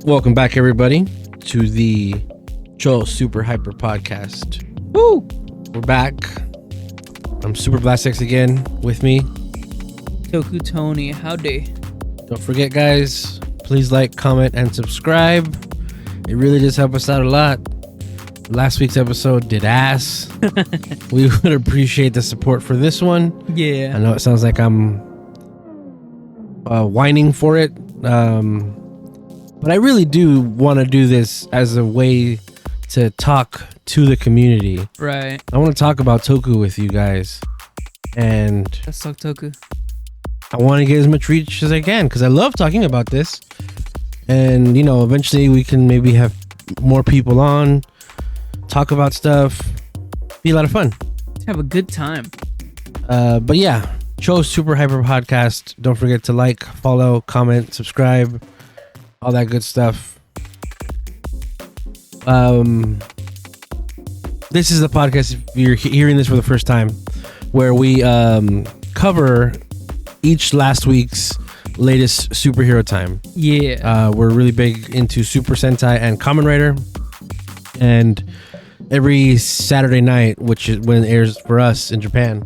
Welcome back, everybody, to the Joe Super Hyper Podcast. Woo! We're back. I'm Super Blastex again. With me, Toku Tony, howdy. don't forget, guys, please like, comment, and subscribe. It really does help us out a lot. Last week's episode did ass. We would appreciate the support for this one. Yeah. I know it sounds like I'm whining for it. But I really do want to do this as a way to talk to the community. Right. I want to talk about Toku with you guys. And Let's talk Toku. I want to get as much reach as I can because I love talking about this. And, you know, eventually we can maybe have more people on, talk about stuff, be a lot of fun. Have a good time. But yeah, Joe Super Hyper Podcast. Don't forget to like, follow, comment, subscribe. All that good stuff. This is the podcast, if you're hearing this for the first time, where we cover each last week's latest superhero time. Yeah. We're really big into Super Sentai and Kamen Rider. And every Saturday night, which is when it airs for us in Japan,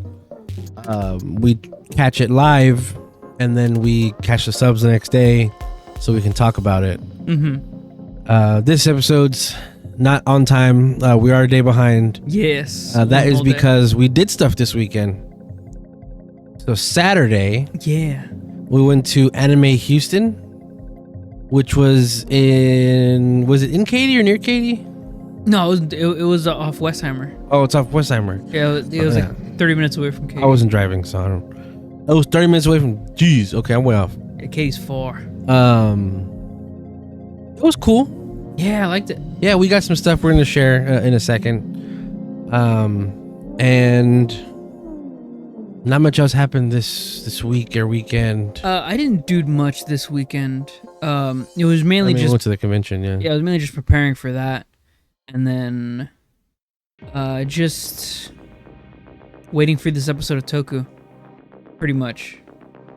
we catch it live, and then we catch the subs the next day, so we can talk about it. Mm-hmm. This episode's not on time. We are a day behind. Yes. That is because we did stuff this weekend. So Saturday, Yeah. we went to Anime Houston, which was it in Katy or near Katy? No, it was off Westheimer. Oh, it's off Westheimer. Yeah, it was like 30 minutes away from Katy. I wasn't driving, so I don't. It was 30 minutes away from. Jeez. Okay, I'm way off. Yeah, Katy's far. It was cool. Yeah, I liked it. Yeah, we got some stuff we're gonna share in a second. And not much else happened this week or weekend. I didn't do much this weekend. It was mainly I just went to the convention. Yeah. it was mainly just preparing for that, and then just waiting for this episode of Toku. Pretty much,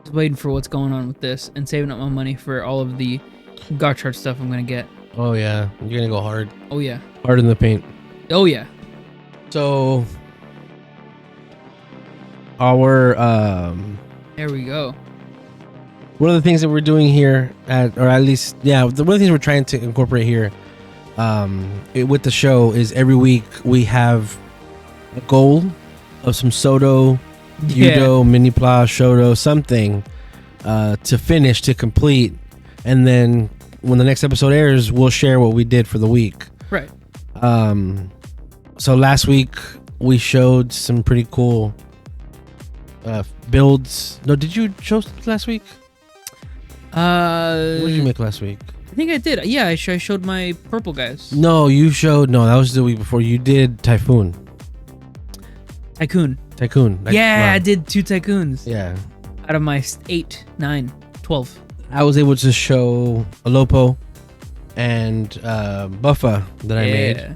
just waiting for what's going on with this and saving up my money for all of the Gotchard stuff I'm gonna get. Oh yeah, you're gonna go hard. Oh yeah. Hard in the paint. Oh yeah. So our There we go. one of the things that we're doing here one of the things we're trying to incorporate here with the show is every week we have a goal of some Soto, Yudo, Mini-Pla, Shoto, something to finish, to complete, and then when the next episode airs, we'll share what we did for the week. Right. So last week we showed some pretty cool builds. No, did you show last week? What did you make last week? I think I did. Yeah, I showed my purple guys. No, that was the week before. You did Typhoon. Tycoon. Yeah, I did 2 Tycoons. Yeah. Out of my 8, 9, 12. I was able to show Alopo and Buffa that I made.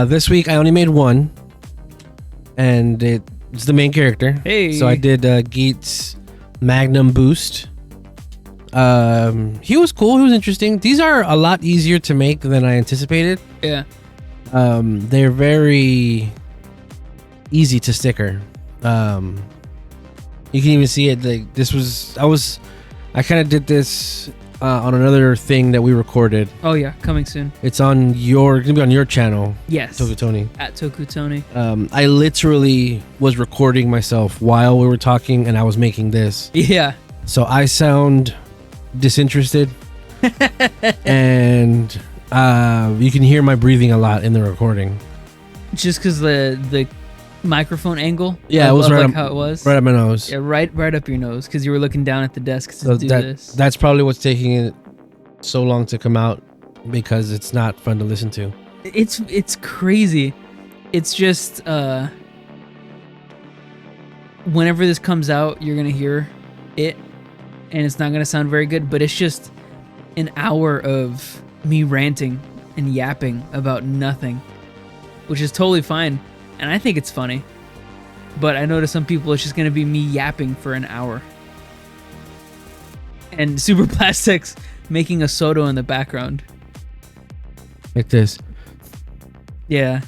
This week I only made one, and it's the main character. Hey. So I did Geet's Magnum Boost. He was cool. He was interesting. These are a lot easier to make than I anticipated. Yeah. They're very easy to sticker. You can even see it. Like I kind of did this on another thing that we recorded. Oh yeah, coming soon. It's gonna be on your channel. Yes. Toku Tony. At Toku Tony. I literally was recording myself while we were talking, and I was making this. Yeah. So I sound disinterested, and you can hear my breathing a lot in the recording. Just because the microphone angle. Yeah, it was right like up, how it was. Right up my nose. Yeah, right up your nose because you were looking down at the desk to do this. That's probably what's taking it so long to come out, because it's not fun to listen to. It's crazy. It's just whenever this comes out, you're gonna hear it, and it's not gonna sound very good. But it's just an hour of me ranting and yapping about nothing, which is totally fine, and I think it's funny. But I know to some people it's just gonna be me yapping for an hour. And Super Plastics making a soda in the background. Like this. Yeah.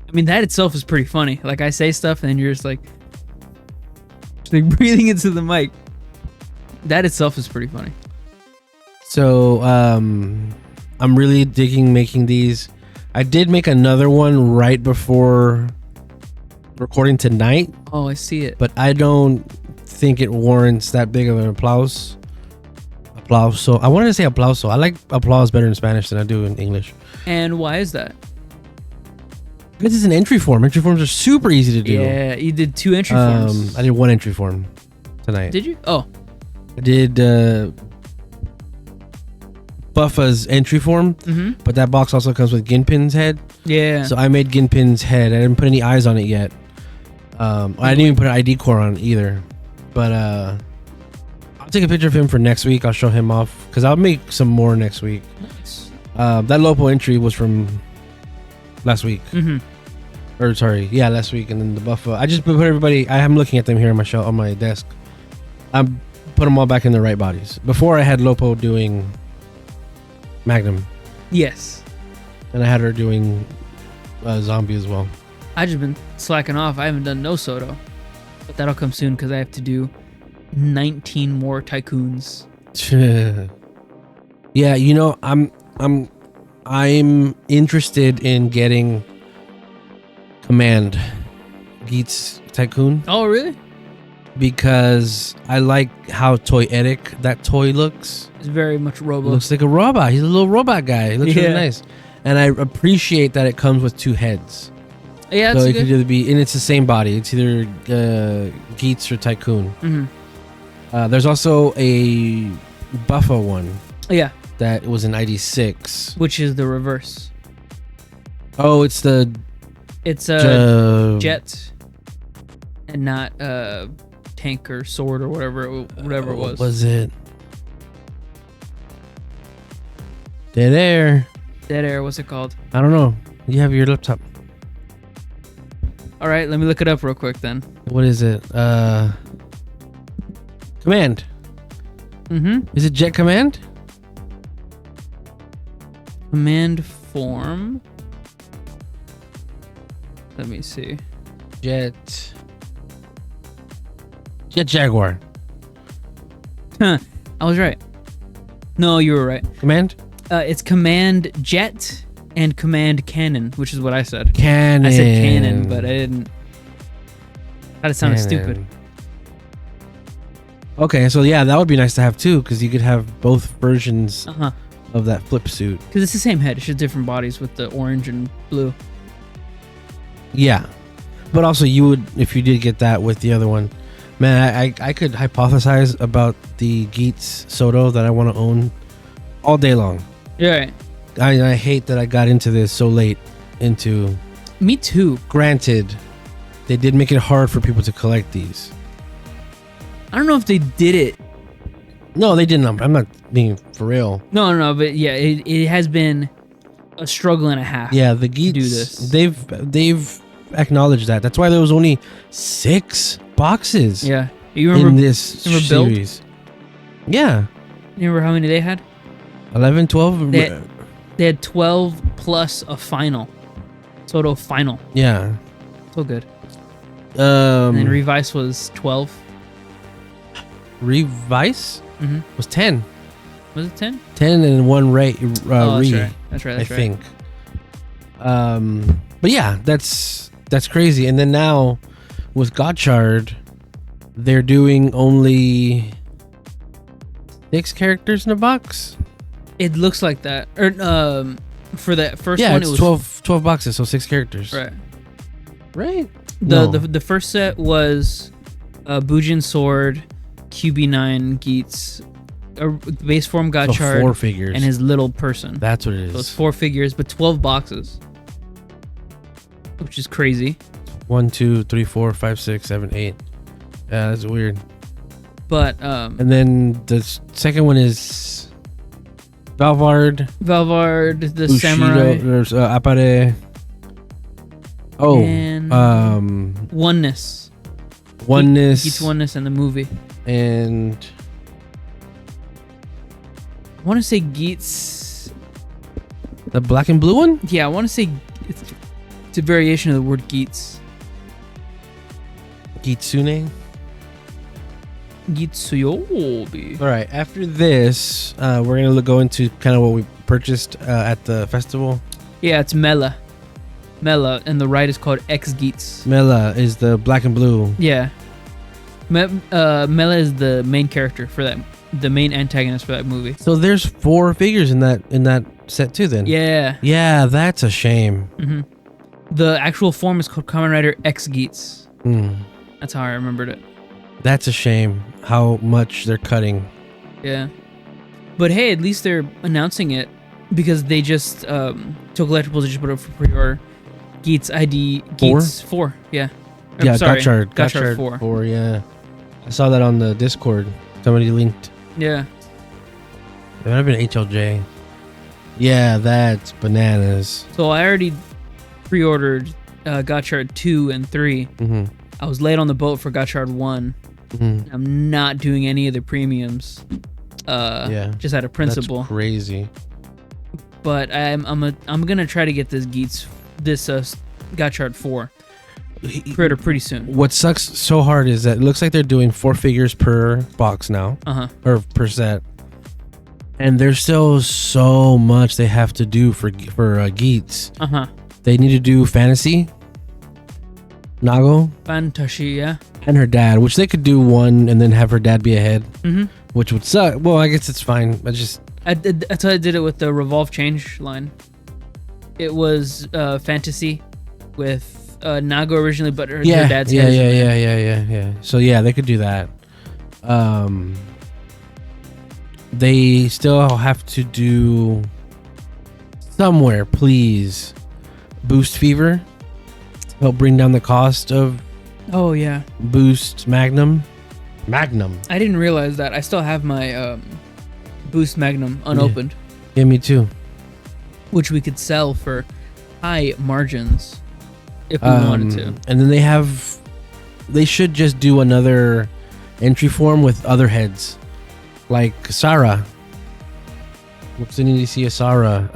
I mean, that itself is pretty funny. Like, I say stuff and then you're just like breathing into the mic. That itself is pretty funny. So, I'm really digging making these. I did make another one right before recording tonight. Oh, I see it. But I don't think it warrants that big of an applause. So I wanted to say aplauso. I like applause better in Spanish than I do in English. And why is that? Because it's an entry form. Entry forms are super easy to do. Yeah, you did 2 entry forms. I did 1 entry form tonight. Did you? Oh. I did Buffa's entry form, but that box also comes with Ginpin's head. Yeah. So I made Ginpin's head. I didn't put any eyes on it yet. I didn't even put an ID core on it either. But I'll take a picture of him for next week. I'll show him off because I'll make some more next week. Nice. That Lopo entry was from last week. Or sorry, yeah, last week. And then the Buffa. I just put everybody. I am looking at them here on my shelf on my desk. I put them all back in their right bodies. Before I had Lopo doing Magnum. Yes. And I had her doing Zombie as well. I just been slacking off. I haven't done no Soto, but that'll come soon because I have to do 19 more tycoons. Yeah, you know, I'm interested in getting Command Geats Tycoon. Oh, really? Because I like how toyetic that toy looks. It's very much Robo. Looks like a robot. He's a little robot guy. He looks really nice. And I appreciate that it comes with 2 heads. Yeah, so it could either be, and it's the same body. It's either Geats or Tycoon. There's also a Buffa one. Yeah. That was an ID6. Which is the reverse. Oh, it's a jet and not tank or sword or whatever it was. What was it? Dead Air. Dead Air, what's it called? I don't know. You have your laptop. All right, let me look it up real quick then. What is it? Command. Is it Jet Command? Command form. Let me see. Jet Jaguar. Huh. I was right. No, you were right. Command? It's Command Jet and Command Cannon, which is what I said. Cannon. I said Cannon, but I didn't. That sounded stupid. Okay, so yeah, that would be nice to have too, because you could have both versions of that flip suit. Because it's the same head. It's just different bodies with the orange and blue. Yeah. But also you would, if you did get that with the other one, man, I could hypothesize about the Geats Soto that I want to own all day long. Yeah. I hate that I got into this so late into. Me too. Granted, they did make it hard for people to collect these. I don't know if they did it. No, they didn't. I'm not being for real. No, but yeah, it has been a struggle and a half. Yeah, the Geats do this. They've acknowledged that. That's why there was only 6 boxes. Yeah, you remember in this series? Yeah. You remember how many they had? 11, 12. They had 12 plus a final. Soto final. Yeah. So good. And then Revice was 12. Revice was 10. Was it 10? 10 and 1 Ray. That's right. I think. But yeah, that's crazy. And then now with Gotchard, they're doing only 6 characters in a box. It looks like that. Or for that first one, it was 12 boxes, so 6 characters. Right. The first set was Bujin Sword, QB9 Geats, base form Gotchard, so 4 figures, and his little person. That's what it is. Those 4 figures, but 12 boxes, which is crazy. 1, 2, 3, 4, 5, 6, 7, 8. Yeah, that's weird. But and then the second one is Valvard, the Bushido, samurai, there's Apare. and Oneness. Geats Oneness in the movie. And I want to say Geats. the black and blue one? Yeah, I want to say it's a variation of the word Geats. Gitsune. Gitsuyobi. All right. After this, we're gonna go into kind of what we purchased at the festival. Yeah, it's Mela, and the ride is called X Geats. Mela is the black and blue. Yeah, Mela is the main character for that, the main antagonist for that movie. So there's 4 figures in that set too. Then. Yeah. Yeah, that's a shame. Mm-hmm. The actual form is called Kamen Rider X Geats. Mm. That's how I remembered it. That's a shame. How much they're cutting. Yeah. But hey, at least they're announcing it because they just took Electrical, they just put it up for pre-order. Geats ID Geats 4. Yeah. Yeah, sorry, Gotchard 4. Yeah. I saw that on the Discord. Somebody linked. Yeah. It might have been HLJ. Yeah, that's bananas. So I already pre-ordered Gotchard 2 and 3. Mm-hmm. I was late on the boat for Gotchard 1. Mm-hmm. I'm not doing any of the premiums. Just out of principle. That's crazy. But I'm gonna try to get this Gotchard 4 pre-order pretty soon. What sucks so hard is that it looks like they're doing 4 figures per box now. Or per set. And there's still so much they have to do for Geats. They need to do Fantasy, Nago, Fantasy, yeah. and her dad, which they could do one and then have her dad be ahead, which would suck. Well, I guess it's fine. That's how I did it with the Revolve Change line. It was Fantasy with Nago originally, but her dad's head. Yeah. So yeah, they could do that. They still have to do somewhere, please. Boost Fever. Help bring down the cost of. Oh yeah. Boost Magnum. I didn't realize that. I still have my Boost Magnum unopened. Yeah, me too. Which we could sell for high margins if we wanted to. And then they should just do another entry form with other heads. Like Sarah. What's the need to see a Sarah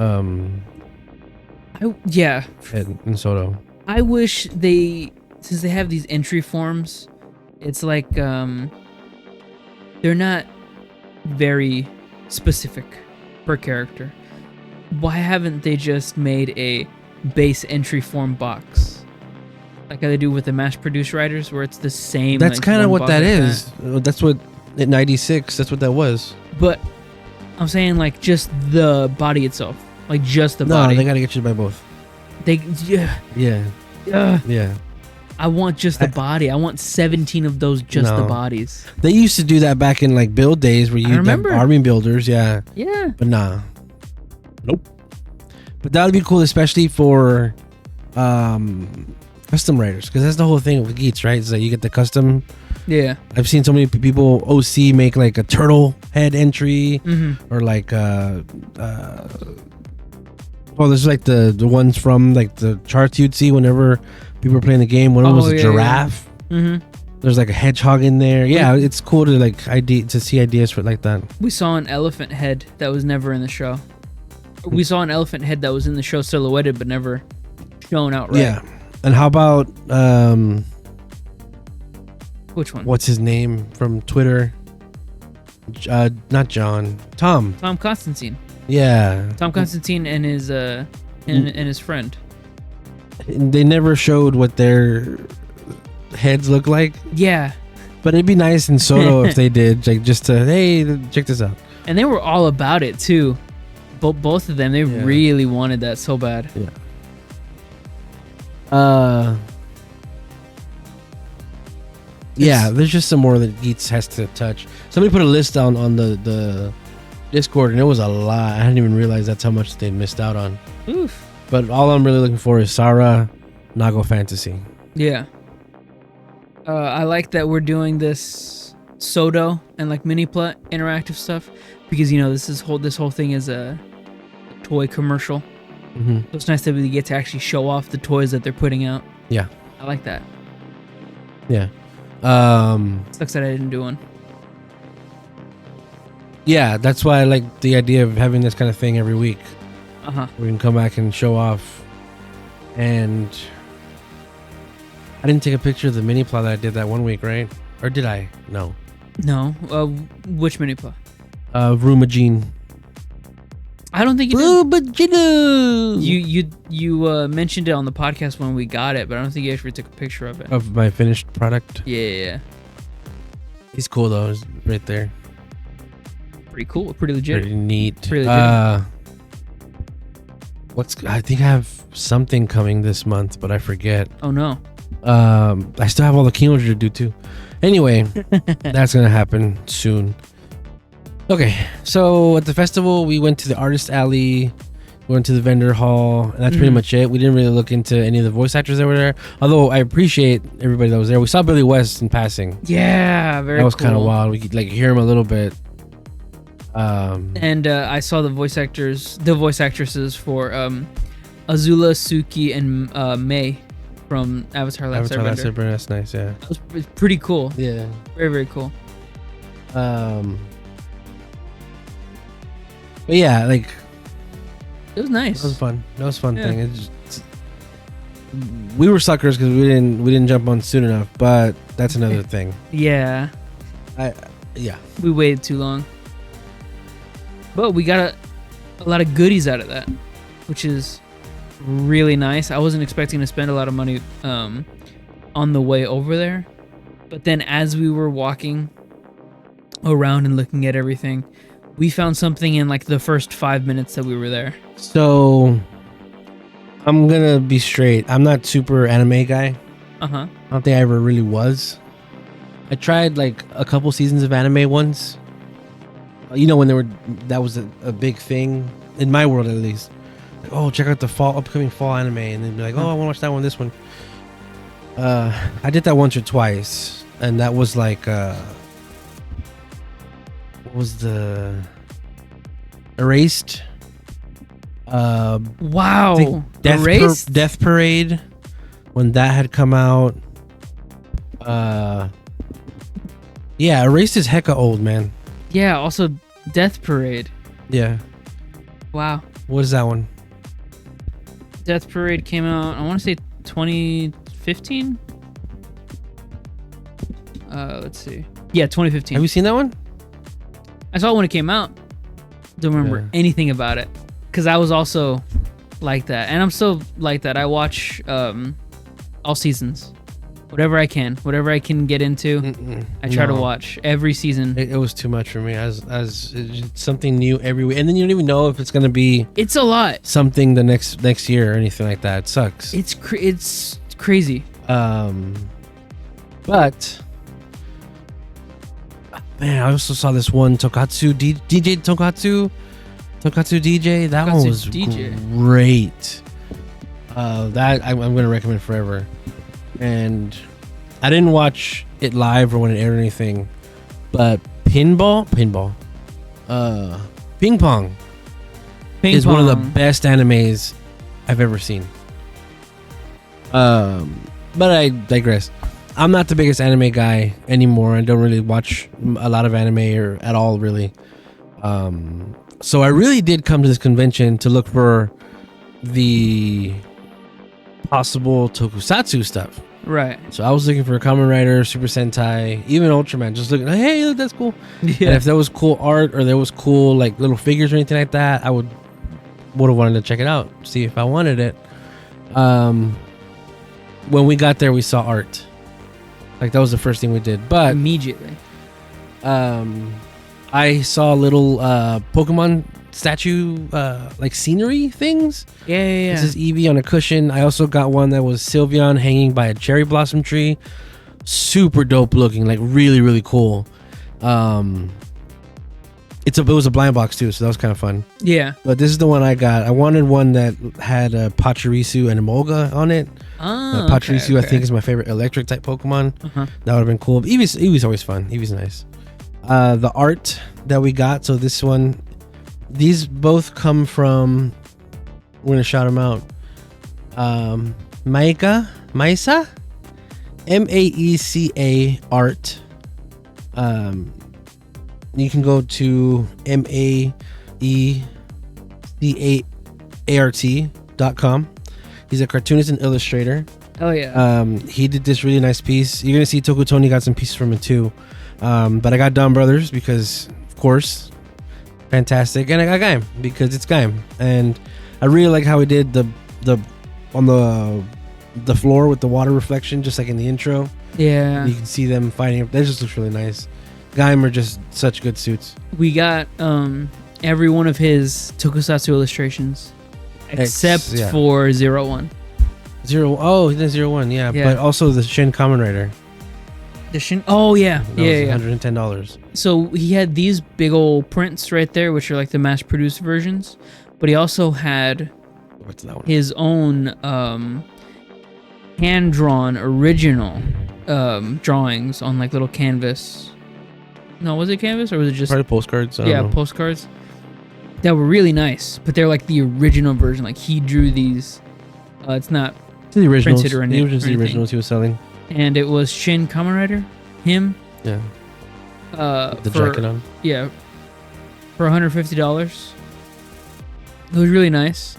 head in Soto? I wish since they have these entry forms, it's like they're not very specific per character. Why haven't they just made a base entry form box? Like how they do with the mass-produced riders, where it's the same. That's kind of what that is. That. That's what in '96. That's what that was. But I'm saying like just the body itself, like just the body. No, they gotta get you to buy both. Yeah. I want just the body. I want 17 of those the bodies. They used to do that back in like build days where you have army builders. Yeah. Yeah. But nah. Nope. But that would be cool, especially for custom riders, because that's the whole thing with Geats, right? Is that you get the custom. Yeah. I've seen so many people OC make like a turtle head entry, or like there's like the ones from like the charts you'd see whenever people were playing the game. One of them was a giraffe. Yeah. There's like a hedgehog in there. Yeah, it's cool to like see ideas for it like that. We saw an elephant head that was never in the show. We saw an elephant head that was in the show silhouetted but never shown outright. Yeah. And how about which one? What's his name from Twitter? Not John. Tom Constantine. Yeah. Tom Constantine and his and his friend. They never showed what their heads look like. Yeah. But it'd be nice in Soto if they did, like just to, hey, check this out. And they were all about it too. Both of them, they really wanted that so bad. Yeah. There's just some more that Geats has to touch. Somebody put a list on the Discord, and it was a lot. I didn't even realize that's how much they missed out on. Oof. But all I'm really looking for is Sarah, Nago Fantasy. Yeah. I like that we're doing this Sodo and like Mini-Pla interactive stuff, because this whole thing is a toy commercial. Mm-hmm. So it's nice that we get to actually show off the toys that they're putting out. Yeah. I like that. Yeah. Sucks that I didn't do one. Yeah, that's why I like the idea of having this kind of thing every week. We can come back and show off. And I didn't take a picture of the Mini-Pla that I did that one week, right? Or did I? No. No. Which Mini-Pla? Rumagine. I don't think you did. Rumagine. You mentioned it on the podcast when we got it, but I don't think you actually took a picture of it. Of my finished product? Yeah. He's cool though. He's right there. Pretty cool. Pretty legit. Pretty neat. Pretty legit. I think I have something coming this month, but I forget. Oh no. I still have all the King-Ohger to do too. Anyway, that's gonna happen soon. Okay, so at the festival, we went to the artist alley, we went to the vendor hall, and that's pretty much it. We didn't really look into any of the voice actors that were there, although I appreciate everybody that was there. We saw Billy West in passing. Yeah, very cool. That was kind of wild. We could like hear him a little bit. And I saw the voice actresses for Azula, Suki, and Mei from Avatar: Last Airbender. That's nice, yeah. That was pretty cool. Yeah. Very, very cool. But yeah, like it was nice. That was fun. That was a fun thing. We were suckers because we didn't jump on soon enough, but that's another thing. Yeah. We waited too long. But we got a lot of goodies out of that, which is really nice. I wasn't expecting to spend a lot of money on the way over there, but then as we were walking around and looking at everything, we found something in like the first 5 minutes that we were there. So I'm gonna be straight. I'm not super anime guy. I don't think I ever really was. I tried like a couple seasons of anime once. You know, when that was a big thing in my world, at least. Like, oh, check out the upcoming fall anime, and then be like, oh, I want to watch that one, this one. I did that once or twice, and that was like, what was the Erased? Wow, Erased? Death Parade, when that had come out. Yeah, Erased is hecka old, man. Yeah, also Death Parade. Yeah. Wow. What is that one? Death Parade came out, I want to say 2015? Let's see. Yeah, 2015. Have you seen that one? I saw it when it came out. Don't remember anything about it. Because I was also like that. And I'm still like that. I watch all seasons. Whatever I can get into, I try to watch every season. It was too much for me. As it's something new every week, and then you don't even know if it's gonna be. It's a lot. Something the next year or anything like that. It sucks. It's crazy. But man, I also saw this one Tokatsu DJ Tokatsu DJ. That one was great. That I'm gonna recommend forever. And I didn't watch it live or when it aired or anything, but ping pong is one of the best animes I've ever seen. But I digress. I'm not the biggest anime guy anymore. I don't really watch a lot of anime or at all, really. So I really did come to this convention to look for the possible tokusatsu stuff. Right. So I was looking for a Kamen Rider, Super Sentai, even Ultraman. Just looking, hey, look, that's cool. Yeah. And if there was cool art or there was cool like little figures or anything like that, I would have wanted to check it out, see if I wanted it. When we got there, we saw art. Like that was the first thing we did. But immediately, I saw little Pokemon statue like scenery things. Yeah. This is Eevee on a cushion. I also got one that was Sylveon hanging by a cherry blossom tree. Super dope looking, like really, really cool. It was a blind box too, so that was kind of fun. Yeah. But this is the one I got. I wanted one that had a Pachirisu and a Emolga on it. Oh, Pachirisu, okay. I think, is my favorite electric type Pokemon. That would have been cool. But Eevee's always fun. Eevee's nice. The art that we got. So this one, these both come from. We're gonna shout them out. Maisa, Maeca art. You can go to maecart.com. He's a cartoonist and illustrator. Oh yeah. He did this really nice piece. You're gonna see Tokutoni got some pieces from it too. But I got Don Brothers because, of course, fantastic, and I got Gaim because it's Gaim, and I really like how he did the on the floor with the water reflection, just like in the intro. Yeah. You can see them fighting. That just looks really nice. Gaim are just such good suits. We got every one of his tokusatsu illustrations except for 01. Oh, he did 01, yeah. But also the Shin Kamen Rider. The Shin. Oh yeah, that was $110. So he had these big old prints right there, which are like the mass-produced versions. But he also had what's that one? His own hand-drawn original drawings on like little canvas. No, was it canvas or was it just probably postcards? I don't know. Postcards that were really nice, but they're like the original version. Like he drew these. It's not the originals. Printed or It was just the originals he was selling. And it was Shin Kamen Rider, him. Yeah. The jacket on. Yeah. For $150. It was really nice.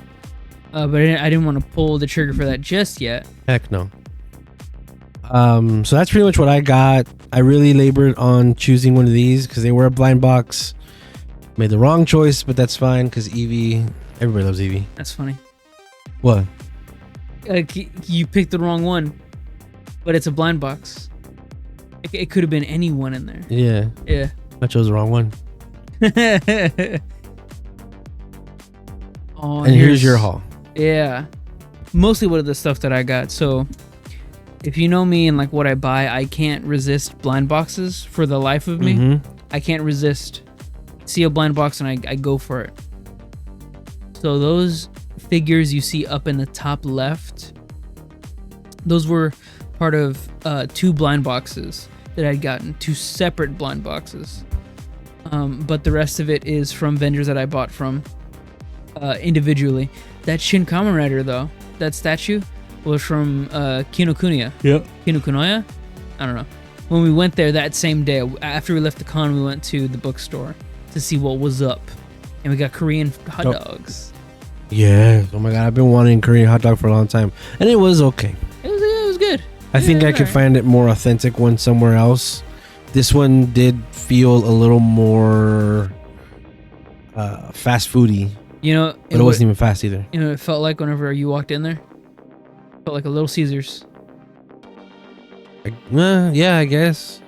But I didn't want to pull the trigger for that just yet. Heck no. So that's pretty much what I got. I really labored on choosing one of these because they were a blind box. Made the wrong choice, but that's fine because Eevee. Everybody loves Eevee. That's funny. What? You picked the wrong one, but it's a blind box. It could have been anyone in there. Yeah. Yeah. I chose the wrong one. Oh, and here's your haul. Yeah. Mostly what are the stuff that I got. So if you know me and like what I buy, I can't resist blind boxes for the life of me. Mm-hmm. I can't resist. See a blind box and I go for it. So those figures you see up in the top left, those were part of 2 blind boxes that I'd gotten, 2 separate blind boxes. But the rest of it is from vendors that I bought from individually. That Shin Kamen Rider though, that statue was from Kinokuniya. Yep. Kinokuniya? I don't know. When we went there that same day, after we left the con, we went to the bookstore to see what was up. And we got Korean hot dogs. Yeah. Oh my god, I've been wanting Korean hot dog for a long time. And it was okay. It was good. I think I could find it more authentic one somewhere else. This one did feel a little more fast foody. You know, but it wasn't even fast either. You know, it felt like whenever you walked in there, it felt like a Little Caesars. Yeah, I guess.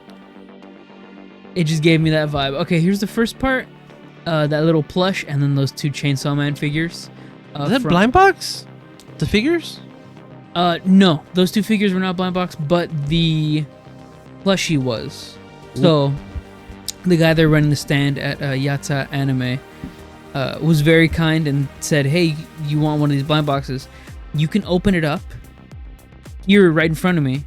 It just gave me that vibe. Okay, here's the first part. That little plush, and then those 2 Chainsaw Man figures. Is that blind box? The figures? No, those 2 figures were not blind box, but the plushie was. So, the guy there running the stand at Yata Anime was very kind and said, "Hey, you want one of these blind boxes? You can open it up here right in front of me,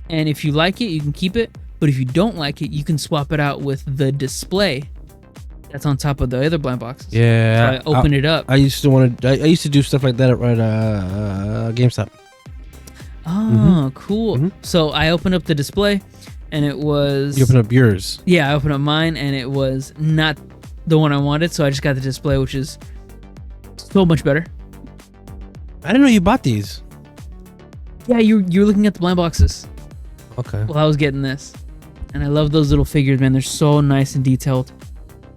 and if you like it, you can keep it. But if you don't like it, you can swap it out with the display that's on top of the other blind boxes." Yeah, so I opened it up. I used to do stuff like that at GameStop. Oh, cool. Mm-hmm. So I opened up the display, and it was... You opened up yours? Yeah, I opened up mine, and it was not the one I wanted, so I just got the display, which is so much better. I didn't know you bought these. Yeah, you're looking at the blind boxes. Okay. Well, I was getting this, and I love those little figures, man. They're so nice and detailed.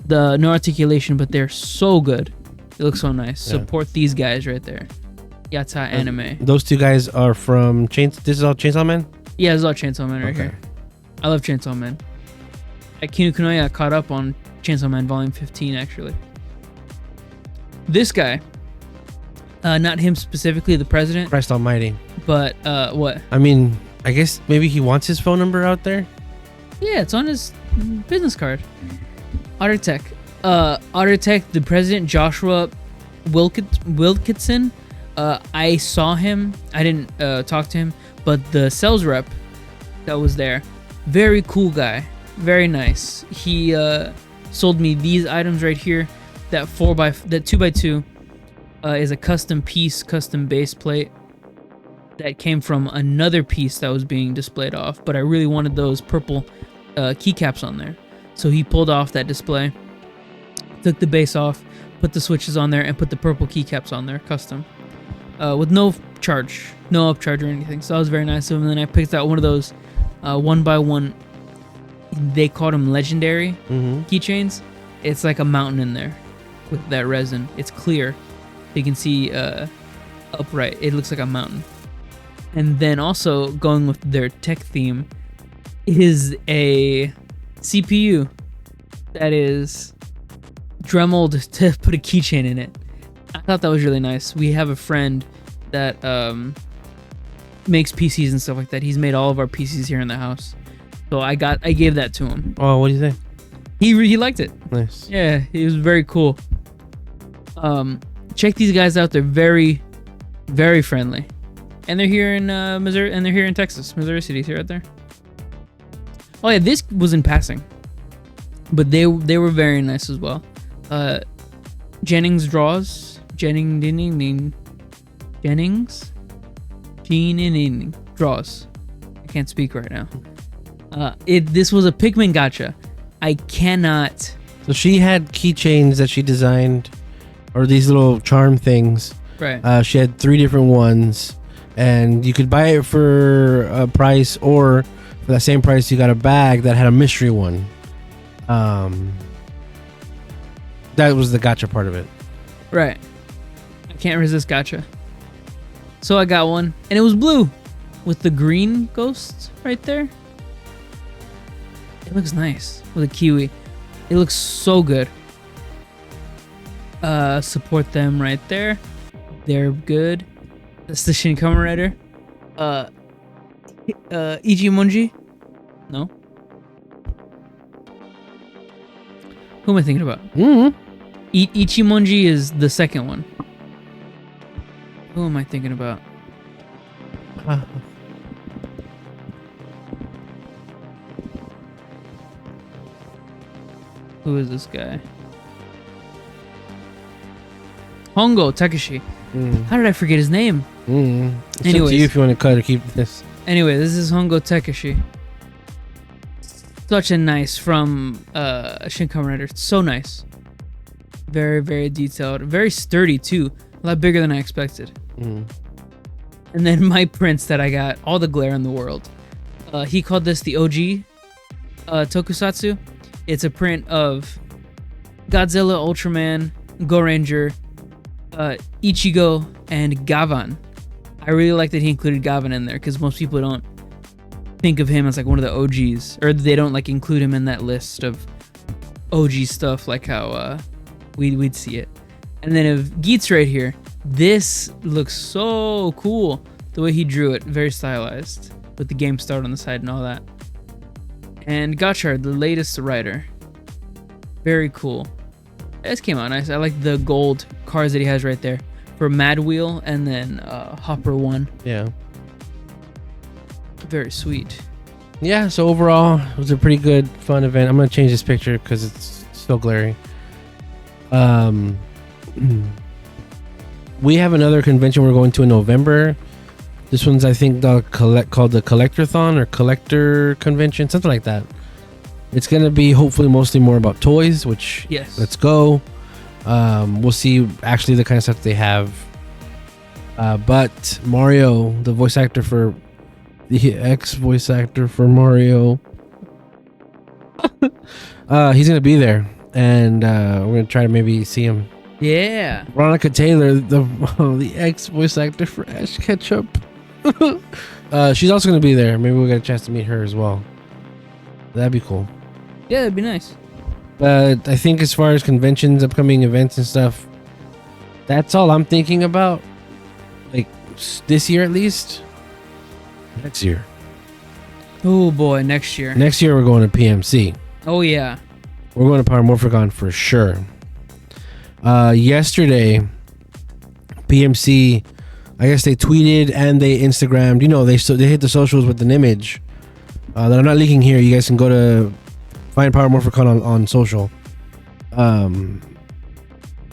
No articulation, but they're so good. They look so nice. Yeah. Support these guys right there. Yata Anime. Those 2 guys are from This is all Chainsaw Man? Yeah, this is all Chainsaw Man right here. I love Chainsaw Man. At Kinokuniya, I caught up on Chainsaw Man Volume 15, actually. This guy, not him specifically, the president. Christ almighty. But, what? I mean, I guess maybe he wants his phone number out there? Yeah, it's on his business card. Ottertech. Ottertech, the president, Joshua Wilkinson. I saw him. I didn't talk to him, but the sales rep that was there, very cool guy. very nice. He sold me these items right here. That 2x2 is a custom piece, custom base plate that came from another piece that was being displayed off, but I really wanted those purple keycaps on there. So he pulled off that display, took the base off, put the switches on there, and put the purple keycaps on there, custom, with no charge, no upcharge or anything. So that was very nice of him. And then I picked out one of those 1x1, they called them legendary keychains. It's like a mountain in there with that resin. It's clear. You can see upright. It looks like a mountain. And then also going with their tech theme is a CPU that is dremeled to put a keychain in it. I thought that was really nice. We have a friend that makes PCs and stuff like that. He's made all of our PCs here in the house. So I gave that to him. Oh, what do you think? He liked it. Nice. Yeah, he was very cool. Check these guys out. They're very, very friendly. And they're here in Missouri, and they're here in Texas. Missouri City's here right there. Oh yeah, this was in passing. But they were very nice as well. Jennings draws. Jennings draws. I can't speak right now. This was a Pikmin gacha. I cannot. So she had keychains that she designed, or these little charm things. Right. She had 3 different ones, and you could buy it for a price, or for that same price, you got a bag that had a mystery one. That was the gacha part of it. Right. I can't resist gacha. So I got one, and it was blue with the green ghost right there. It looks nice with a kiwi. It looks so good. Support them right there. They're good. That's the Shin Kamen Rider. Ichimonji? No. Who am I thinking about? Ichimonji is the second one. Who am I thinking about? Who is this guy? Hongo Takeshi. How did I forget his name? It's up to you if you want to cut or keep this. Anyway, this is Hongo Takeshi. Such a nice from Shin Kamen Rider. So nice. Very, very detailed. Very sturdy too. A lot bigger than I expected. And then my prints that I got, all the glare in the world. He called this the OG Tokusatsu. It's a print of Godzilla, Ultraman, Go Ranger, Ichigo, and Gavan. I really like that he included Gavan in there because most people don't think of him as like one of the OGs, or they don't like include him in that list of OG stuff like how we'd see it. And then if Geets right here, this looks so cool. The way he drew it, very stylized with the game start on the side and all that. And Gotchard, the latest rider. Very cool. This came out nice. I like the gold cars that he has right there for Mad Wheel and then Hopper 1. Yeah. Very sweet. Yeah, so overall, it was a pretty good, fun event. I'm going to change this picture because it's still glary. We have another convention we're going to in November. This one's, I think, called the Collector-thon or Collector Convention, something like that. It's going to be hopefully mostly more about toys, which, yes, let's go. We'll see actually the kind of stuff they have. But Mario, the voice actor for the ex-voice actor for Mario, he's going to be there. And we're going to try to maybe see him. Yeah. Veronica Taylor, the ex-voice actor for Ash Ketchum. She's also going to be there. Maybe we'll get a chance to meet her as well. That'd be cool. Yeah, that'd be nice. But I think as far as conventions, upcoming events and stuff, that's all I'm thinking about. Like this year at least. Next year. Oh boy, next year. Next year we're going to PMC. Oh yeah. We're going to Paramorphicon for sure. Yesterday, PMC, I guess they tweeted and they Instagrammed. You know, they hit the socials with an image that I'm not leaking here. You guys can go to find Power Morphicon on social.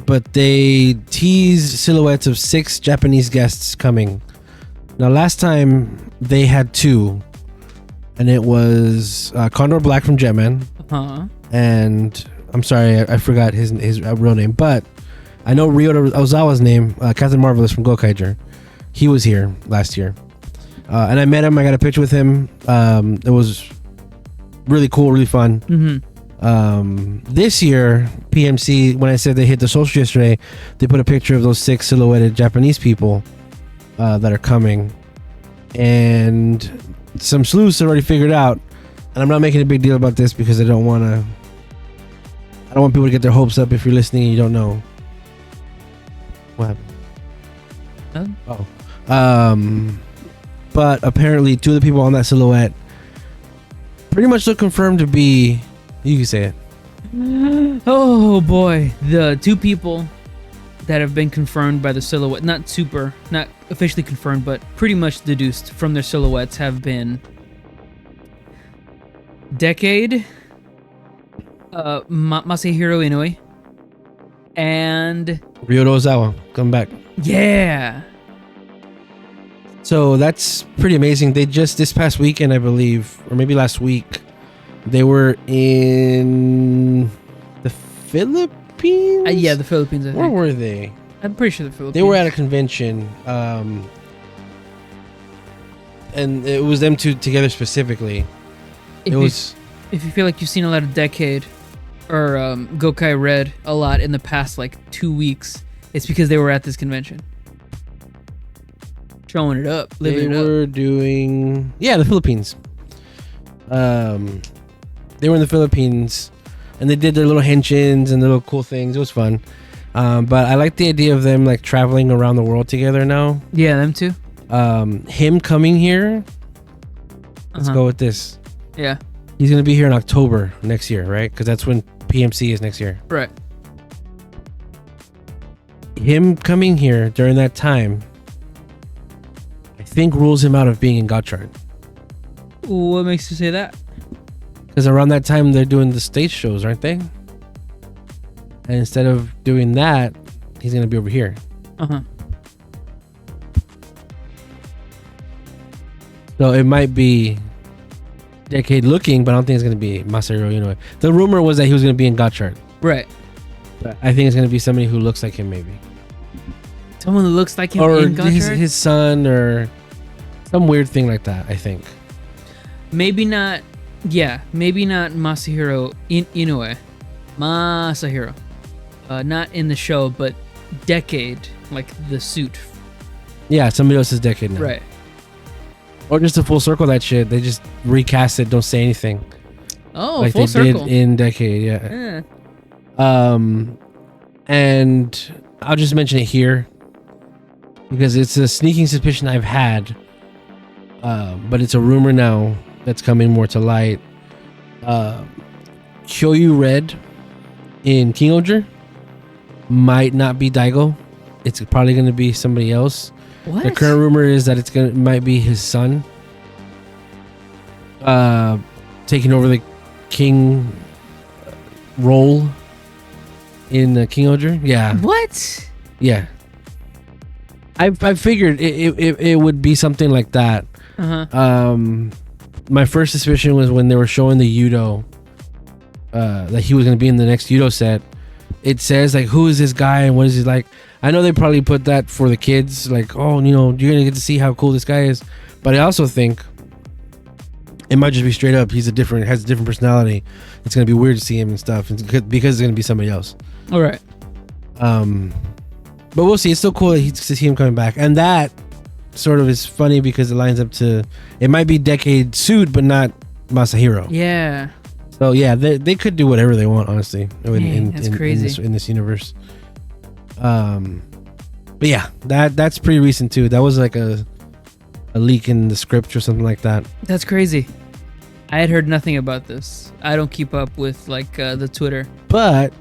But they teased silhouettes of 6 Japanese guests coming. Now, last time they had 2, and it was Condor Black from Jetman, and I'm sorry, I forgot his real name, but I know Ryota Ozawa's name, Captain Marvelous from Gotchard. He was here last year, and I met him. I got a picture with him. It was really cool, really fun. This year, PMC, when I said they hit the social yesterday, they put a picture of those 6 silhouetted Japanese people that are coming, and some sleuths already figured out. And I'm not making a big deal about this because I don't want people to get their hopes up. If you're listening and you don't know what happened. But apparently 2 of the people on that silhouette pretty much look confirmed to be, you can say it. Oh boy, the 2 people that have been confirmed by the silhouette, not officially confirmed, but pretty much deduced from their silhouettes, have been DivKid, Masahiro Inoue, and Ryota Ozawa come back. Yeah. So that's pretty amazing. They just this past weekend, I believe, or maybe last week, they were in the Philippines. Yeah, the Philippines. I think. Where were they? I'm pretty sure the Philippines. They were at a convention, and it was them 2 together specifically. If you feel like you've seen a lot of DivKid or Gokai Red a lot in the past like 2 weeks, it's because they were at this convention, showing it up, living it up. They were doing the Philippines. They were in the Philippines, and they did their little henshins and little cool things. It was fun. But I like the idea of them like traveling around the world together now. Yeah, them too. Him coming here. Let's go with this. Yeah. He's going to be here in October next year, right? Because that's when PMC is next year. Right. Him coming here during that time, I think, rules him out of being in Gotchard. What makes you say that? Because around that time, they're doing the stage shows, aren't they? And instead of doing that, he's going to be over here. So it might be DivKid looking, but I don't think it's going to be Masahiro Inoue. The rumor was that he was going to be in Gotchard. Right. But I think it's going to be somebody who looks like him, maybe. Someone who looks like him or in Gotchard? His son, or some weird thing like that, I think. Maybe not. Yeah, maybe not Masahiro Inoue. Masahiro. Not in the show, but DivKid, like the suit. Yeah, somebody else's DivKid now. Right. Or just a full circle that shit. They just recast it, don't say anything. Oh, like full circle. Did in DivKid, yeah. And I'll just mention it here because it's a sneaking suspicion I've had, but it's a rumor now that's coming more to light. Kyoyu Red in King-Ohger might not be Daigo. It's probably going to be somebody else. What? The current rumor is that it might be his son taking over the king role in the King-Ohger. Yeah. What? Yeah. I figured it would be something like that. My first suspicion was when they were showing the Yudo, that he was going to be in the next Yudo set. It says like, who is this guy and what is he like? I know they probably put that for the kids, like, oh, you're gonna get to see how cool this guy is. But I also think it might just be straight up has a different personality. It's gonna be weird to see him and stuff because it's gonna be somebody else. All right. But we'll see. It's still cool to see him coming back, and that sort of is funny because it lines up to it might be DivKid suit, but not Masahiro. Yeah. So yeah, they could do whatever they want, honestly. That's crazy. In this universe. But yeah, that's pretty recent too. That was like a leak in the script or something like that. That's crazy. I had heard nothing about this. I don't keep up with like the Twitter. But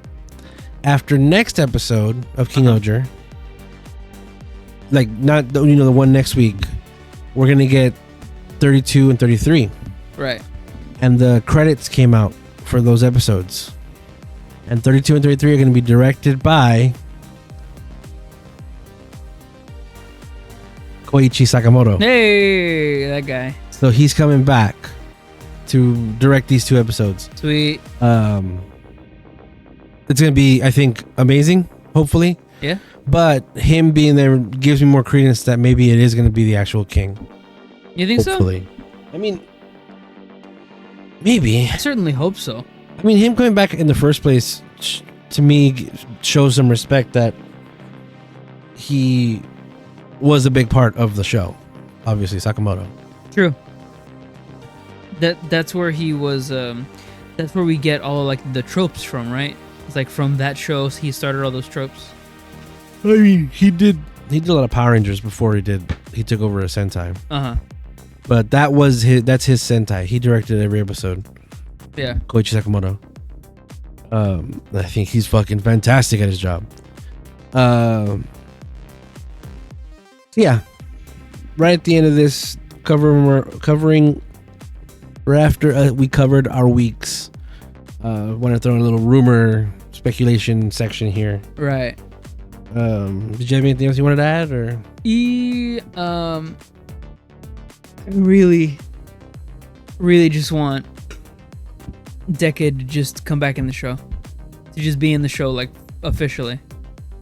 after next episode of King-Ohger, like not the one next week, we're gonna get 32 and 33. Right. And the credits came out for those episodes. And 32 and 33 are going to be directed by Koichi Sakamoto. Hey, that guy. So he's coming back to direct these 2 episodes. Sweet. It's going to be, I think, amazing, hopefully. Yeah. But him being there gives me more credence that maybe it is going to be the actual king. You think Hopefully. I mean, maybe. I certainly hope so. I mean, him coming back in the first place, to me, shows some respect that he was a big part of the show. Obviously, Sakamoto. True. That's where he was. That's where we get all like the tropes from, right? It's like from that show he started all those tropes. I mean, he did a lot of Power Rangers before he took over a Sentai. Uh-huh. But that's his Sentai. He directed every episode. Yeah. Koichi Sakamoto. I think he's fucking fantastic at his job. So yeah. Right at the end of this covering after we covered our weeks. Want to throw in a little rumor speculation section here. Right. Did you have anything else you wanted to add, or? Really just want DivKid to just come back in the show, to just be in the show like officially,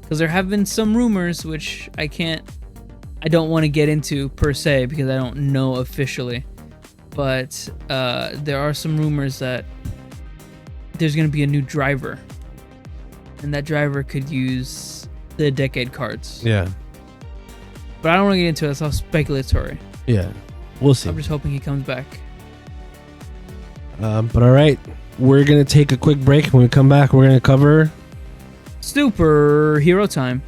because there have been some rumors which I don't want to get into per se because I don't know officially, but there are some rumors that there's going to be a new driver, and that driver could use the DivKid cards. Yeah. But I don't want to get into it. It's all speculatory. Yeah. We'll see. I'm just hoping he comes back. But all right. We're going to take a quick break. When we come back, we're going to cover Superhero time.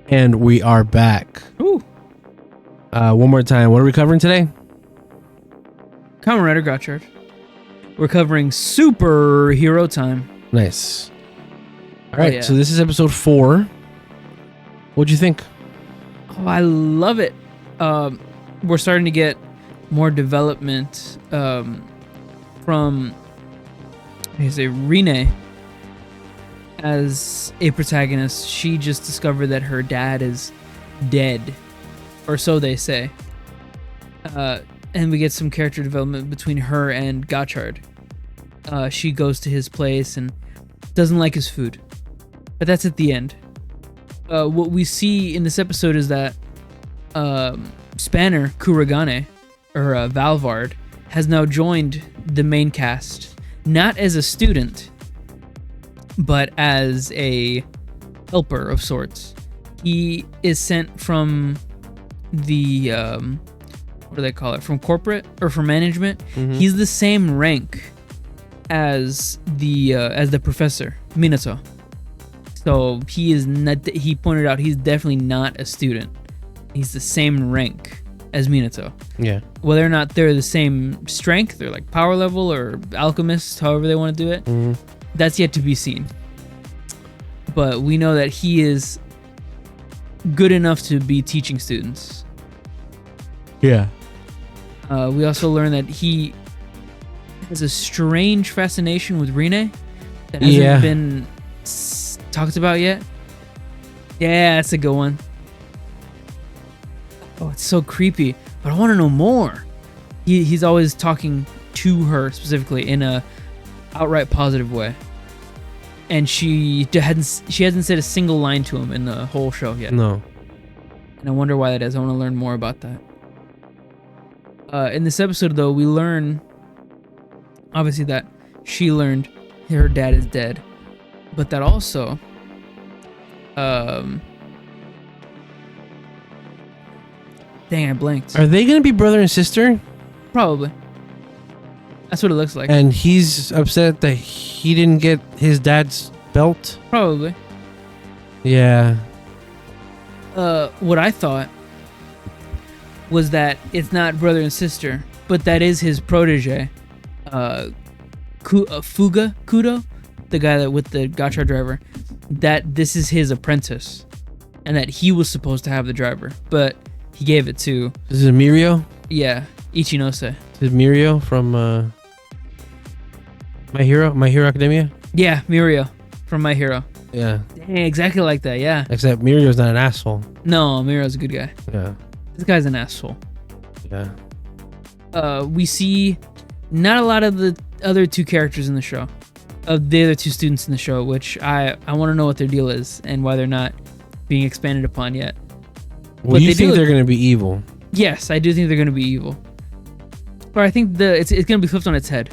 And we are back. Ooh. One more time. What are we covering today? Kamen Rider Gotchard. We're covering Superhero time. Nice. All right. yeah. So this is episode 4. What'd you think? Oh, I love it. We're starting to get more development from, Rine as a protagonist. She just discovered that her dad is dead, or so they say. And we get some character development between her and Gotchard. She goes to his place and doesn't like his food, but that's at the end. What we see in this episode is that Spanner Kuragane, or Valvard, has now joined the main cast, not as a student, but as a helper of sorts. He is sent from the what do they call it? From corporate or from management. Mm-hmm. He's the same rank as the professor Minato. So he is not. He pointed out he's definitely not a student. He's the same rank as Minato. Yeah. Whether or not they're the same strength or like power level or alchemist, however they want to do it, that's yet to be seen. But we know that he is good enough to be teaching students. Yeah. We also learn that he has a strange fascination with Rine that hasn't been talked about yet. Yeah, that's a good one. Oh, it's so creepy, but I want to know more. He's always talking to her specifically in a outright positive way, and she hasn't said a single line to him in the whole show yet. No. And I wonder why that is. I want to learn more about that. In this episode, though, we learn obviously that she learned her dad is dead, but that also dang, I blanked. Are they gonna be brother and sister? Probably. That's what it looks like. And he's upset that he didn't get his dad's belt? Probably. Yeah. What I thought was that it's not brother and sister, but that is his protege, Fuga Kudo, the guy that with the Gotchard driver, that this is his apprentice, and that he was supposed to have the driver, but he gave it to. This is Mirio. Yeah, Ichinose. This is Mirio from My Hero Academia. Yeah, Mirio from My Hero. Yeah. Dang, exactly like that. Yeah. Except Mirio's not an asshole. No, Mirio's a good guy. Yeah. This guy's an asshole. Yeah. We see not a lot of the other two characters in the show, of the other two students in the show, which I want to know what their deal is and why they're not being expanded upon yet. Well, but you think they're going to be evil? Yes, I do think they're going to be evil. But I think it's going to be flipped on its head.